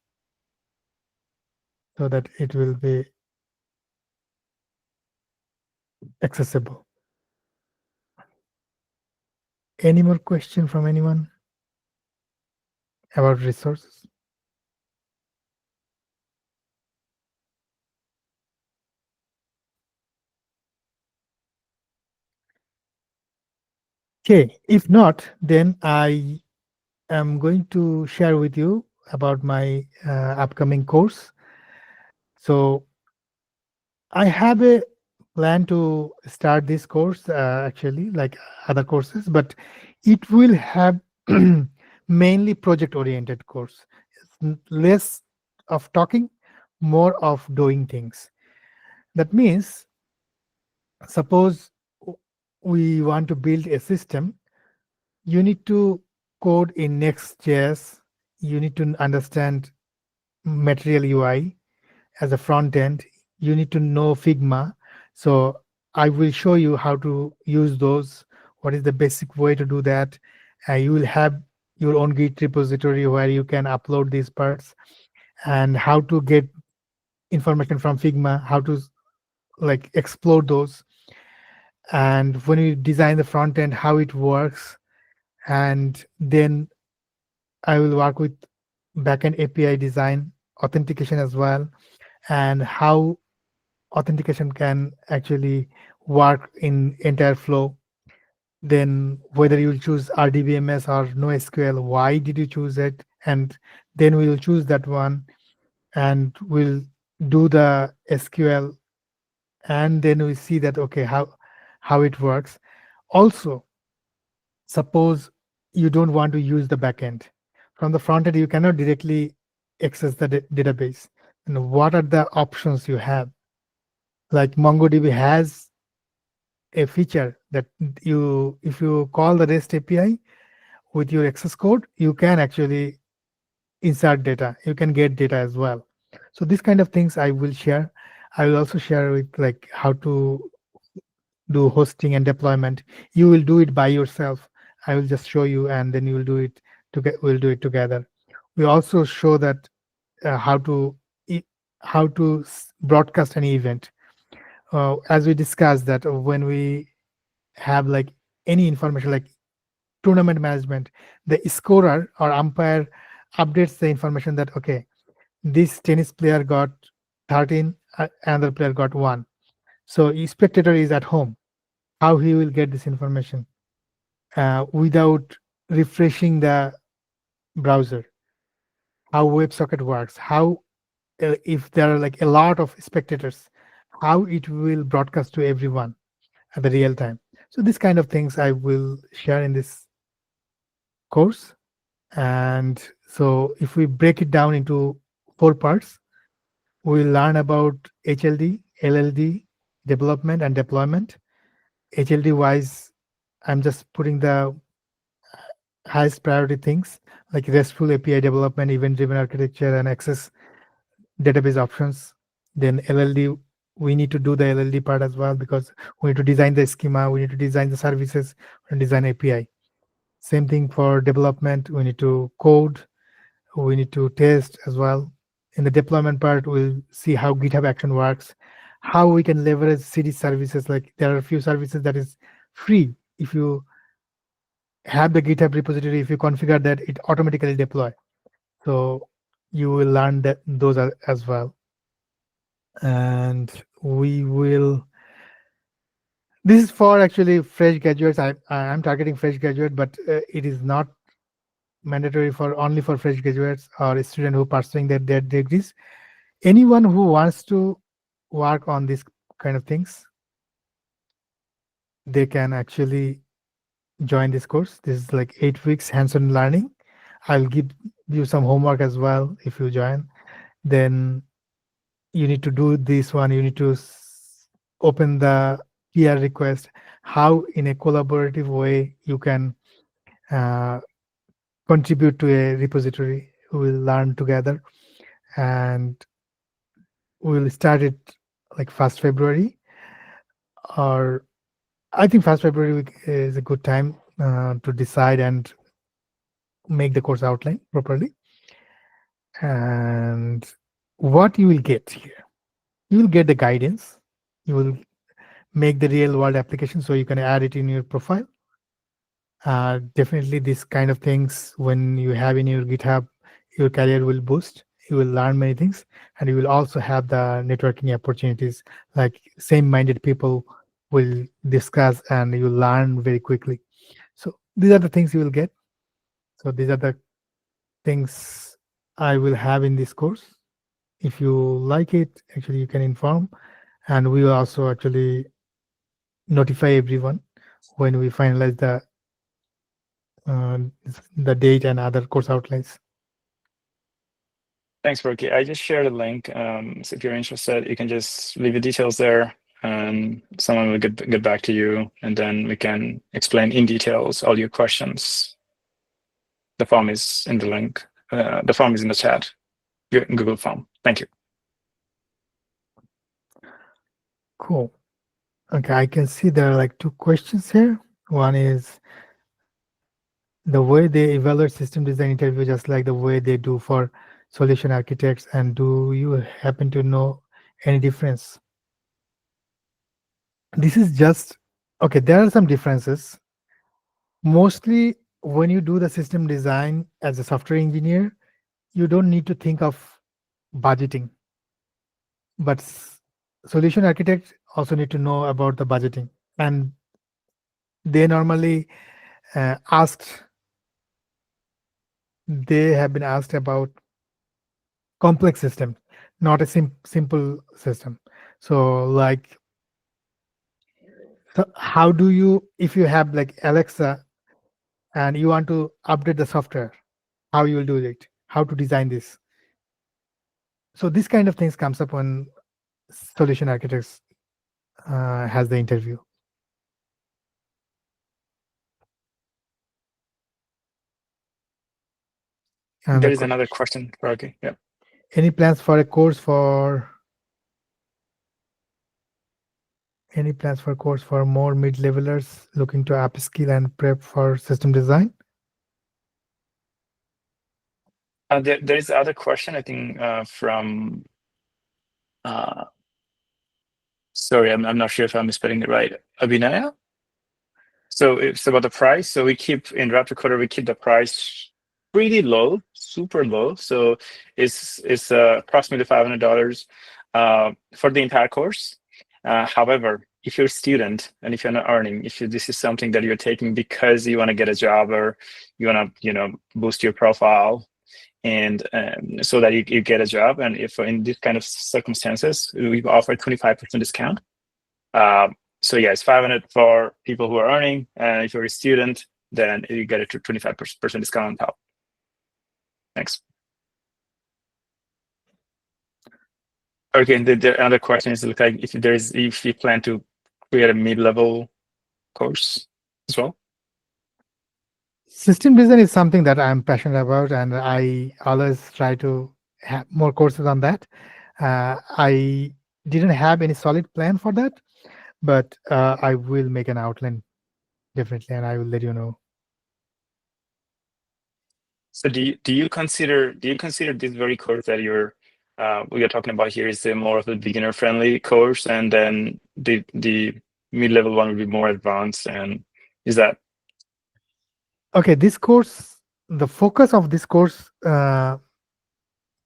so that it will be accessible. Any more question from anyone about resources? Okay, if not, then I am going to share with you about my upcoming course. So I have a plan to start this course actually, like other courses, but it will have mainly project oriented course. Less of talking, more of doing things. That means, suppose we want to build a system you need to code in Next.js. You need to understand Material UI as a front end. You need to know Figma. So I will show you how to use those. What is the basic way to do that? You will have your own Git repository where you can upload these parts, and how to get information from Figma, how to like explore those, and when you design the front end, how it works. And then I will work with backend API design, authentication as well, and how authentication can actually work in entire flow. Then whether you will choose RDBMS or NoSQL, why did you choose it? And then we will choose that one, and we'll do the SQL, and then we see that okay, how it works. Also, suppose you don't want to use the backend. From the front end, you cannot directly access the database. And what are the options you have? Like MongoDB has a feature that if you call the REST API with your access code, you can actually insert data. You can get data as well. So these kind of things I will share. I will also share with like how to do hosting and deployment. You will do it by yourself. I will just show you, and then you will do it we'll do it together. We also show that how to broadcast an event. As we discussed that when we have like any information like tournament management, the scorer or umpire updates the information that okay, this tennis player got 13, another player got 1. So a spectator is at home. How he will get this information without refreshing the browser? How WebSocket works? How if there are like a lot of spectators, how it will broadcast to everyone at the real time? So these kind of things I will share in this course. And so if we break it down into 4 parts, we'll learn about HLD, LLD, development and deployment. HLD wise, I'm just putting the highest priority things like RESTful API development, event-driven architecture, and access database options. Then LLD, we need to do the LLD part as well because we need to design the schema, we need to design the services, and design API. Same thing for development, we need to code, we need to test as well. In the deployment part, we'll see how GitHub Action works, how we can leverage CD services. Like there are a few services that is free. If you have the GitHub repository, if you configure that, it automatically deploy. So you will learn that those are as well. And we will, this is for actually fresh graduates. I'm targeting fresh graduate, but it is not mandatory for only for fresh graduates or a student who pursuing their degrees. Anyone who wants to work on these kind of things, they can actually join this course. This is like 8 weeks hands-on learning. I'll give you some homework as well if you join. Then you need to do this one. You need to open the PR request. How in a collaborative way you can contribute to a repository. We will learn together, and we'll start it like 1st February, or I think 1st February is a good time to decide and make the course outline properly. And what you will get here, you will get the guidance. You will make the real world application so you can add it in your profile. Definitely these kind of things, when you have in your GitHub, your career will boost. You will learn many things, and you will also have the networking opportunities. Like same-minded people will discuss, and you learn very quickly. So these are the things you will get. So these are the things I will have in this course. If you like it, actually you can inform, and we will also actually notify everyone when we finalize uh, the date and other course outlines. Thanks, Berkey. I just shared a link. So if you're interested, you can just leave the details there. and someone will get back to you, and then we can explain in details all your questions. The form is in the link. The form is in the chat, Google form. Thank you. Cool. Okay, I can see there are like two questions here. One is the way they evaluate system design interview, just like the way they do for solution architects. And do you happen to know any difference? This is just, okay, there are some differences. Mostly when you do the system design as a software engineer, you don't need to think of budgeting. But solution architects also need to know about the budgeting. And they normally they have been asked about complex system, not a simple system. So like, so how do you, if you have like Alexa and you want to update the software, how you will do it, how to design this. So this kind of things comes up when solution architects has the interview. And There is another question, Rocky. Yeah. Any plans for a course for more mid-levelers looking to upskill and prep for system design? There is other question, I think, from. Sorry, I'm not sure if I'm spelling it right. Abhinaya. So it's about the price. So we keep in Raptor Coder, we keep the price pretty low, super low. So it's approximately $500 for the entire course. However, if you're a student and if you're not earning, this is something that you're taking because you want to get a job or you want to boost your profile, and so that you get a job, and if in this kind of circumstances, we offer 25% discount. So yeah, it's 500 for people who are earning, and if you're a student, then you get a 25% discount on top. Thanks. Okay, and the other question is, like, if you plan to create a mid-level course as well. System design is something that I'm passionate about, and I always try to have more courses on that. I didn't have any solid plan for that, but I will make an outline definitely, and I will let you know. So do you consider this very course that we are talking about here is more of a beginner friendly course, and then the mid-level one will be more advanced, and is that okay? This course, the focus of this course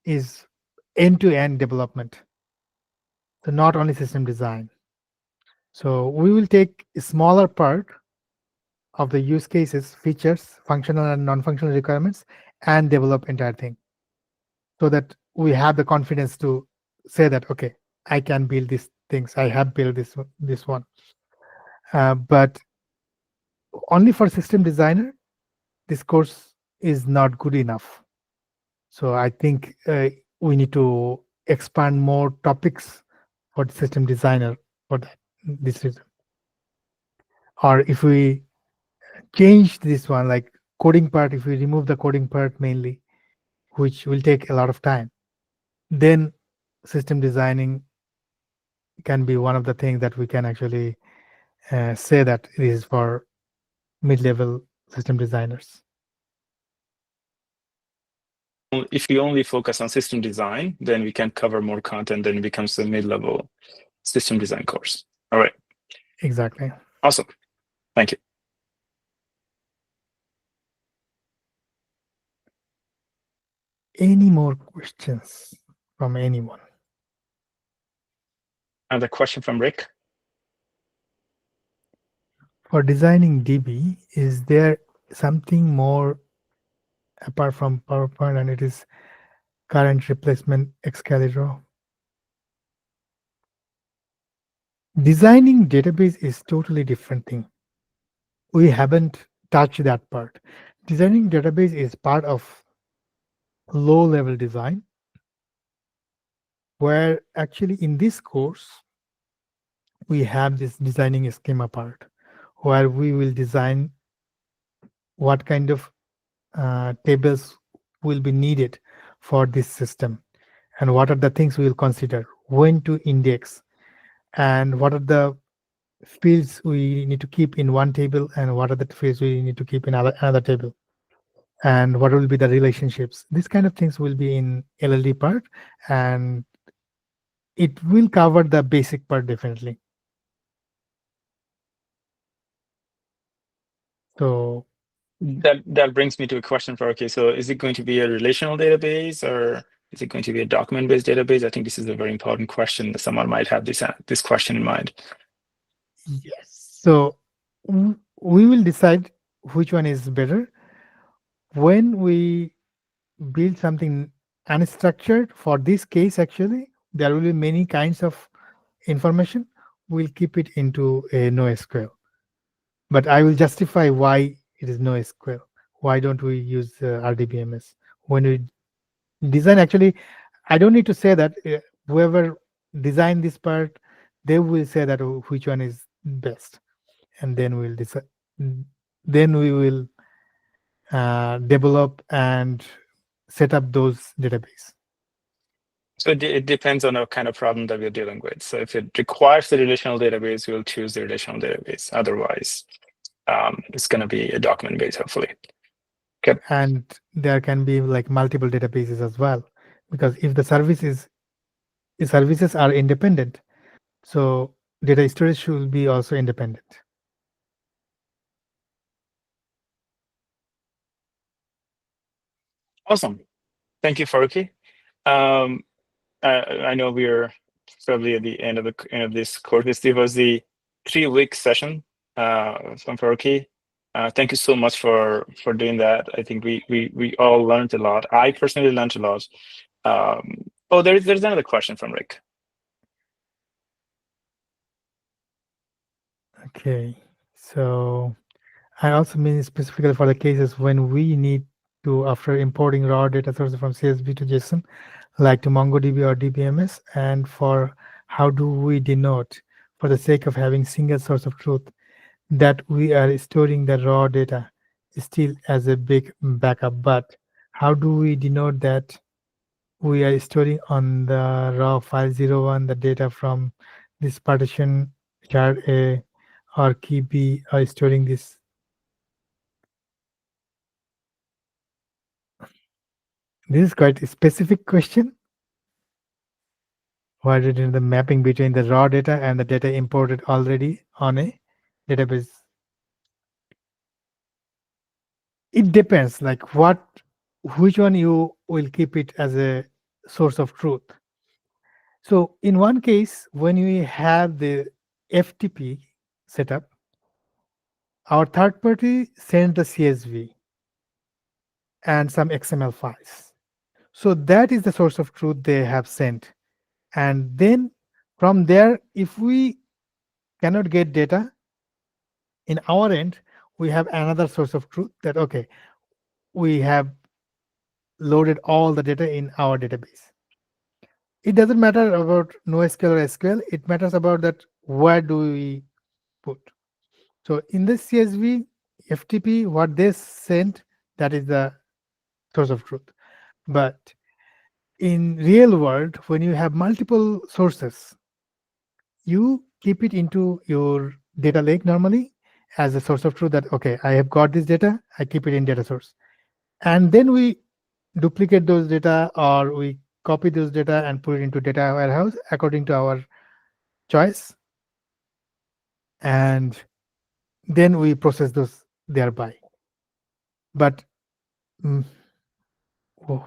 is end-to-end development, so not only system design. So we will take a smaller part of the use cases, features, functional and non-functional requirements, and develop entire thing, so that we have the confidence to say that, okay, I can build these things. I have built this one. But only for system designer, this course is not good enough. So I think we need to expand more topics for the system designer for this reason. Or if we change this one, like coding part, if we remove the coding part mainly, which will take a lot of time, then system designing can be one of the things that we can actually say that it is for mid-level system designers. if you only focus on system design, then we can cover more content, then it becomes a mid-level system design course. All right. Exactly. Awesome. Thank you. Any more questions from anyone? Another question from Rick. For designing DB, is there something more apart from PowerPoint, and it is current replacement Excalibur? Designing database is totally different thing. We haven't touched that part. Designing database is part of low-level design, where actually in this course, we have this designing schema part where we will design what kind of tables will be needed for this system, and what are the things we will consider when to index, and what are the fields we need to keep in one table, and what are the fields we need to keep in another table, and what will be the relationships. These kind of things will be in LLD part, and it will cover the basic part definitely. So That brings me to a question for, okay, so is it going to be a relational database or is it going to be a document-based database? I think this is a very important question that someone might have this question in mind. yes, so we will decide which one is better when we build something unstructured. For this case, actually, there will be many kinds of information. We'll keep it into a NoSQL, but I will justify why it is NoSQL. Why don't we use RDBMS when we design? Actually, I don't need to say that. Whoever designed this part, they will say that which one is best, and then we'll decide. Then we will develop and set up those database. So it depends on the kind of problem that we're dealing with. So if it requires the relational database, we'll choose the relational database. Otherwise, it's going to be a document base, hopefully. Okay. And there can be like multiple databases as well, because if the services are independent, so data storage should be also independent. Awesome. Thank you, Faruqi. I know we're probably at the end of this course. This was the 3-week session from Faruqi. Thank you so much for doing that. I think we all learned a lot. I personally learned a lot. Oh, there's another question from Rick. Okay, so I also mean specifically for the cases when we need to, after importing raw data sources from CSV to JSON, like to MongoDB or DBMS, and for how do we denote, for the sake of having single source of truth, that we are storing the raw data still as a big backup, but how do we denote that we are storing on the raw file 01 the data from this partition char A or key B are storing this. This is quite a specific question. Why did the mapping between the raw data and the data imported already on a database? It depends, like which one you will keep it as a source of truth. So in one case, when we have the FTP setup, our third party sends the CSV and some XML files. So that is the source of truth they have sent. And then from there, if we cannot get data in our end, we have another source of truth that, okay, we have loaded all the data in our database. It doesn't matter about NoSQL or SQL. It matters about that where do we put. So in this CSV, FTP, what they sent, that is the source of truth. But in real world, when you have multiple sources, you keep it into your data lake normally as a source of truth that, okay, I have got this data, I keep it in data source. And then we duplicate those data or we copy those data and put it into data warehouse according to our choice. And then we process those thereby. But oh,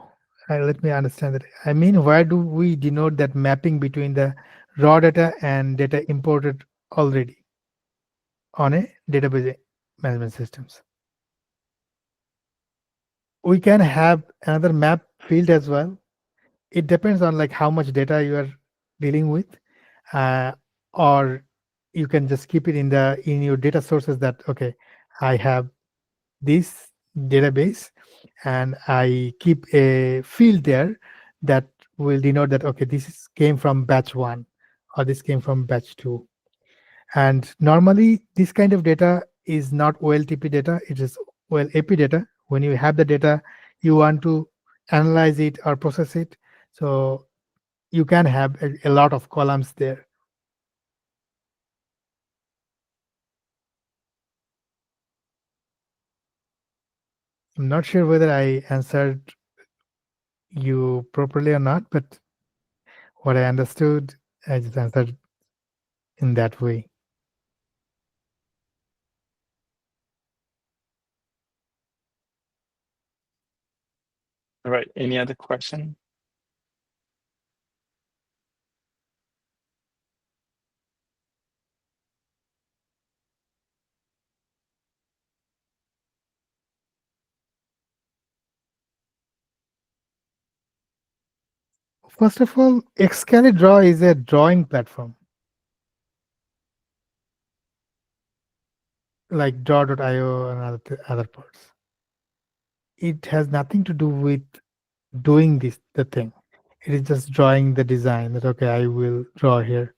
let me understand that. I mean, why do we denote that mapping between the raw data and data imported already on a database management systems? We can have another map field as well. It depends on like how much data you are dealing with, uh, or you can just keep it in your data sources that, okay, I have this database and I keep a field there that will denote that, okay, came from batch 1 or this came from batch 2. And normally, this kind of data is not OLTP data, it is OLAP data. When you have the data, you want to analyze it or process it. So you can have a lot of columns there. I'm not sure whether I answered you properly or not, but what I understood, I just answered in that way. All right. Any other question? First of all, Excalidraw is a drawing platform like draw.io and other parts. It has nothing to do with doing the thing. It is just drawing the design that, okay, I will draw here.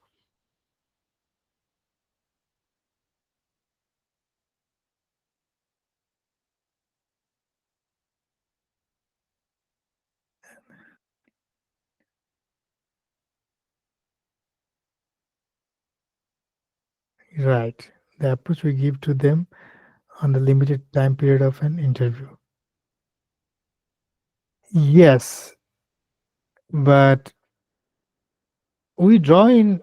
Right. The approach we give to them on the limited time period of an interview. Yes, but we draw in,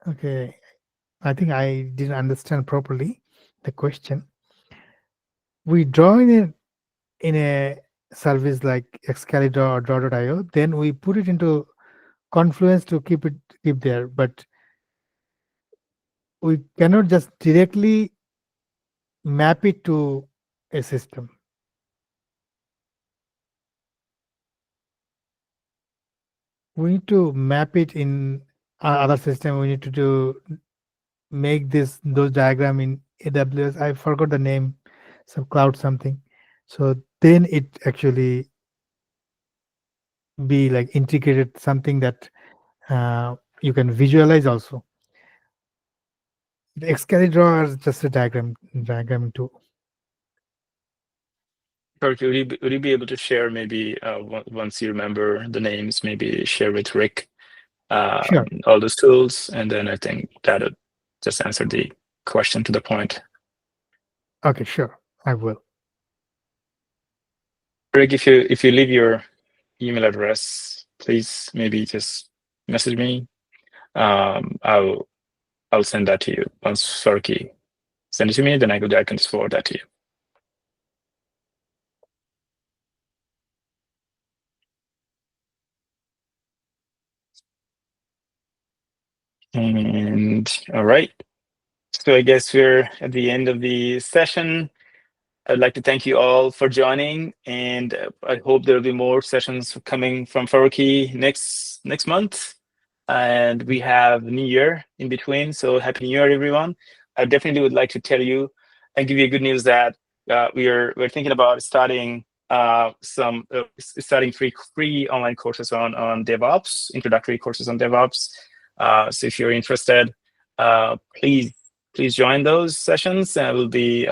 okay, I think I didn't understand properly the question. We draw in a service like Excalibur or draw.io, then we put it into Confluence to keep there, but we cannot just directly map it to a system. We need to map it in other system. We need to make those diagram in AWS. I forgot the name, some cloud something. So then it actually be like integrated something that you can visualize also. The Excalibur is just a diagramming tool. Kirk, would you be able to share maybe once you remember the names, maybe share with Rick Sure. all those tools, and then I think that would just answer the question to the point. Okay, sure. I will. Rick, if you leave your email address, please maybe just message me. I'll send that to you once Sarki send it to me. Then I can just forward that to you. And all right. So I guess we're at the end of the session. I'd like to thank you all for joining, and I hope there will be more sessions coming from Faruqi next month. And we have New Year in between, so Happy New Year, everyone! I definitely would like to tell you and give you good news that we're thinking about starting starting free online courses on DevOps, introductory courses on DevOps. So if you're interested, please join those sessions, and we'll be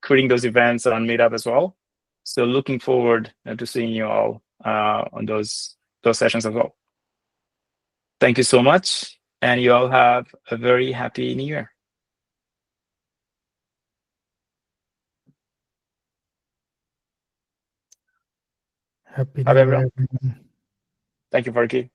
creating those events on Meetup as well. So looking forward to seeing you all on those sessions as well. Thank you so much, and you all have a very happy New Year. Happy Bye, New Year, everyone. everyone. Thank you, Farki.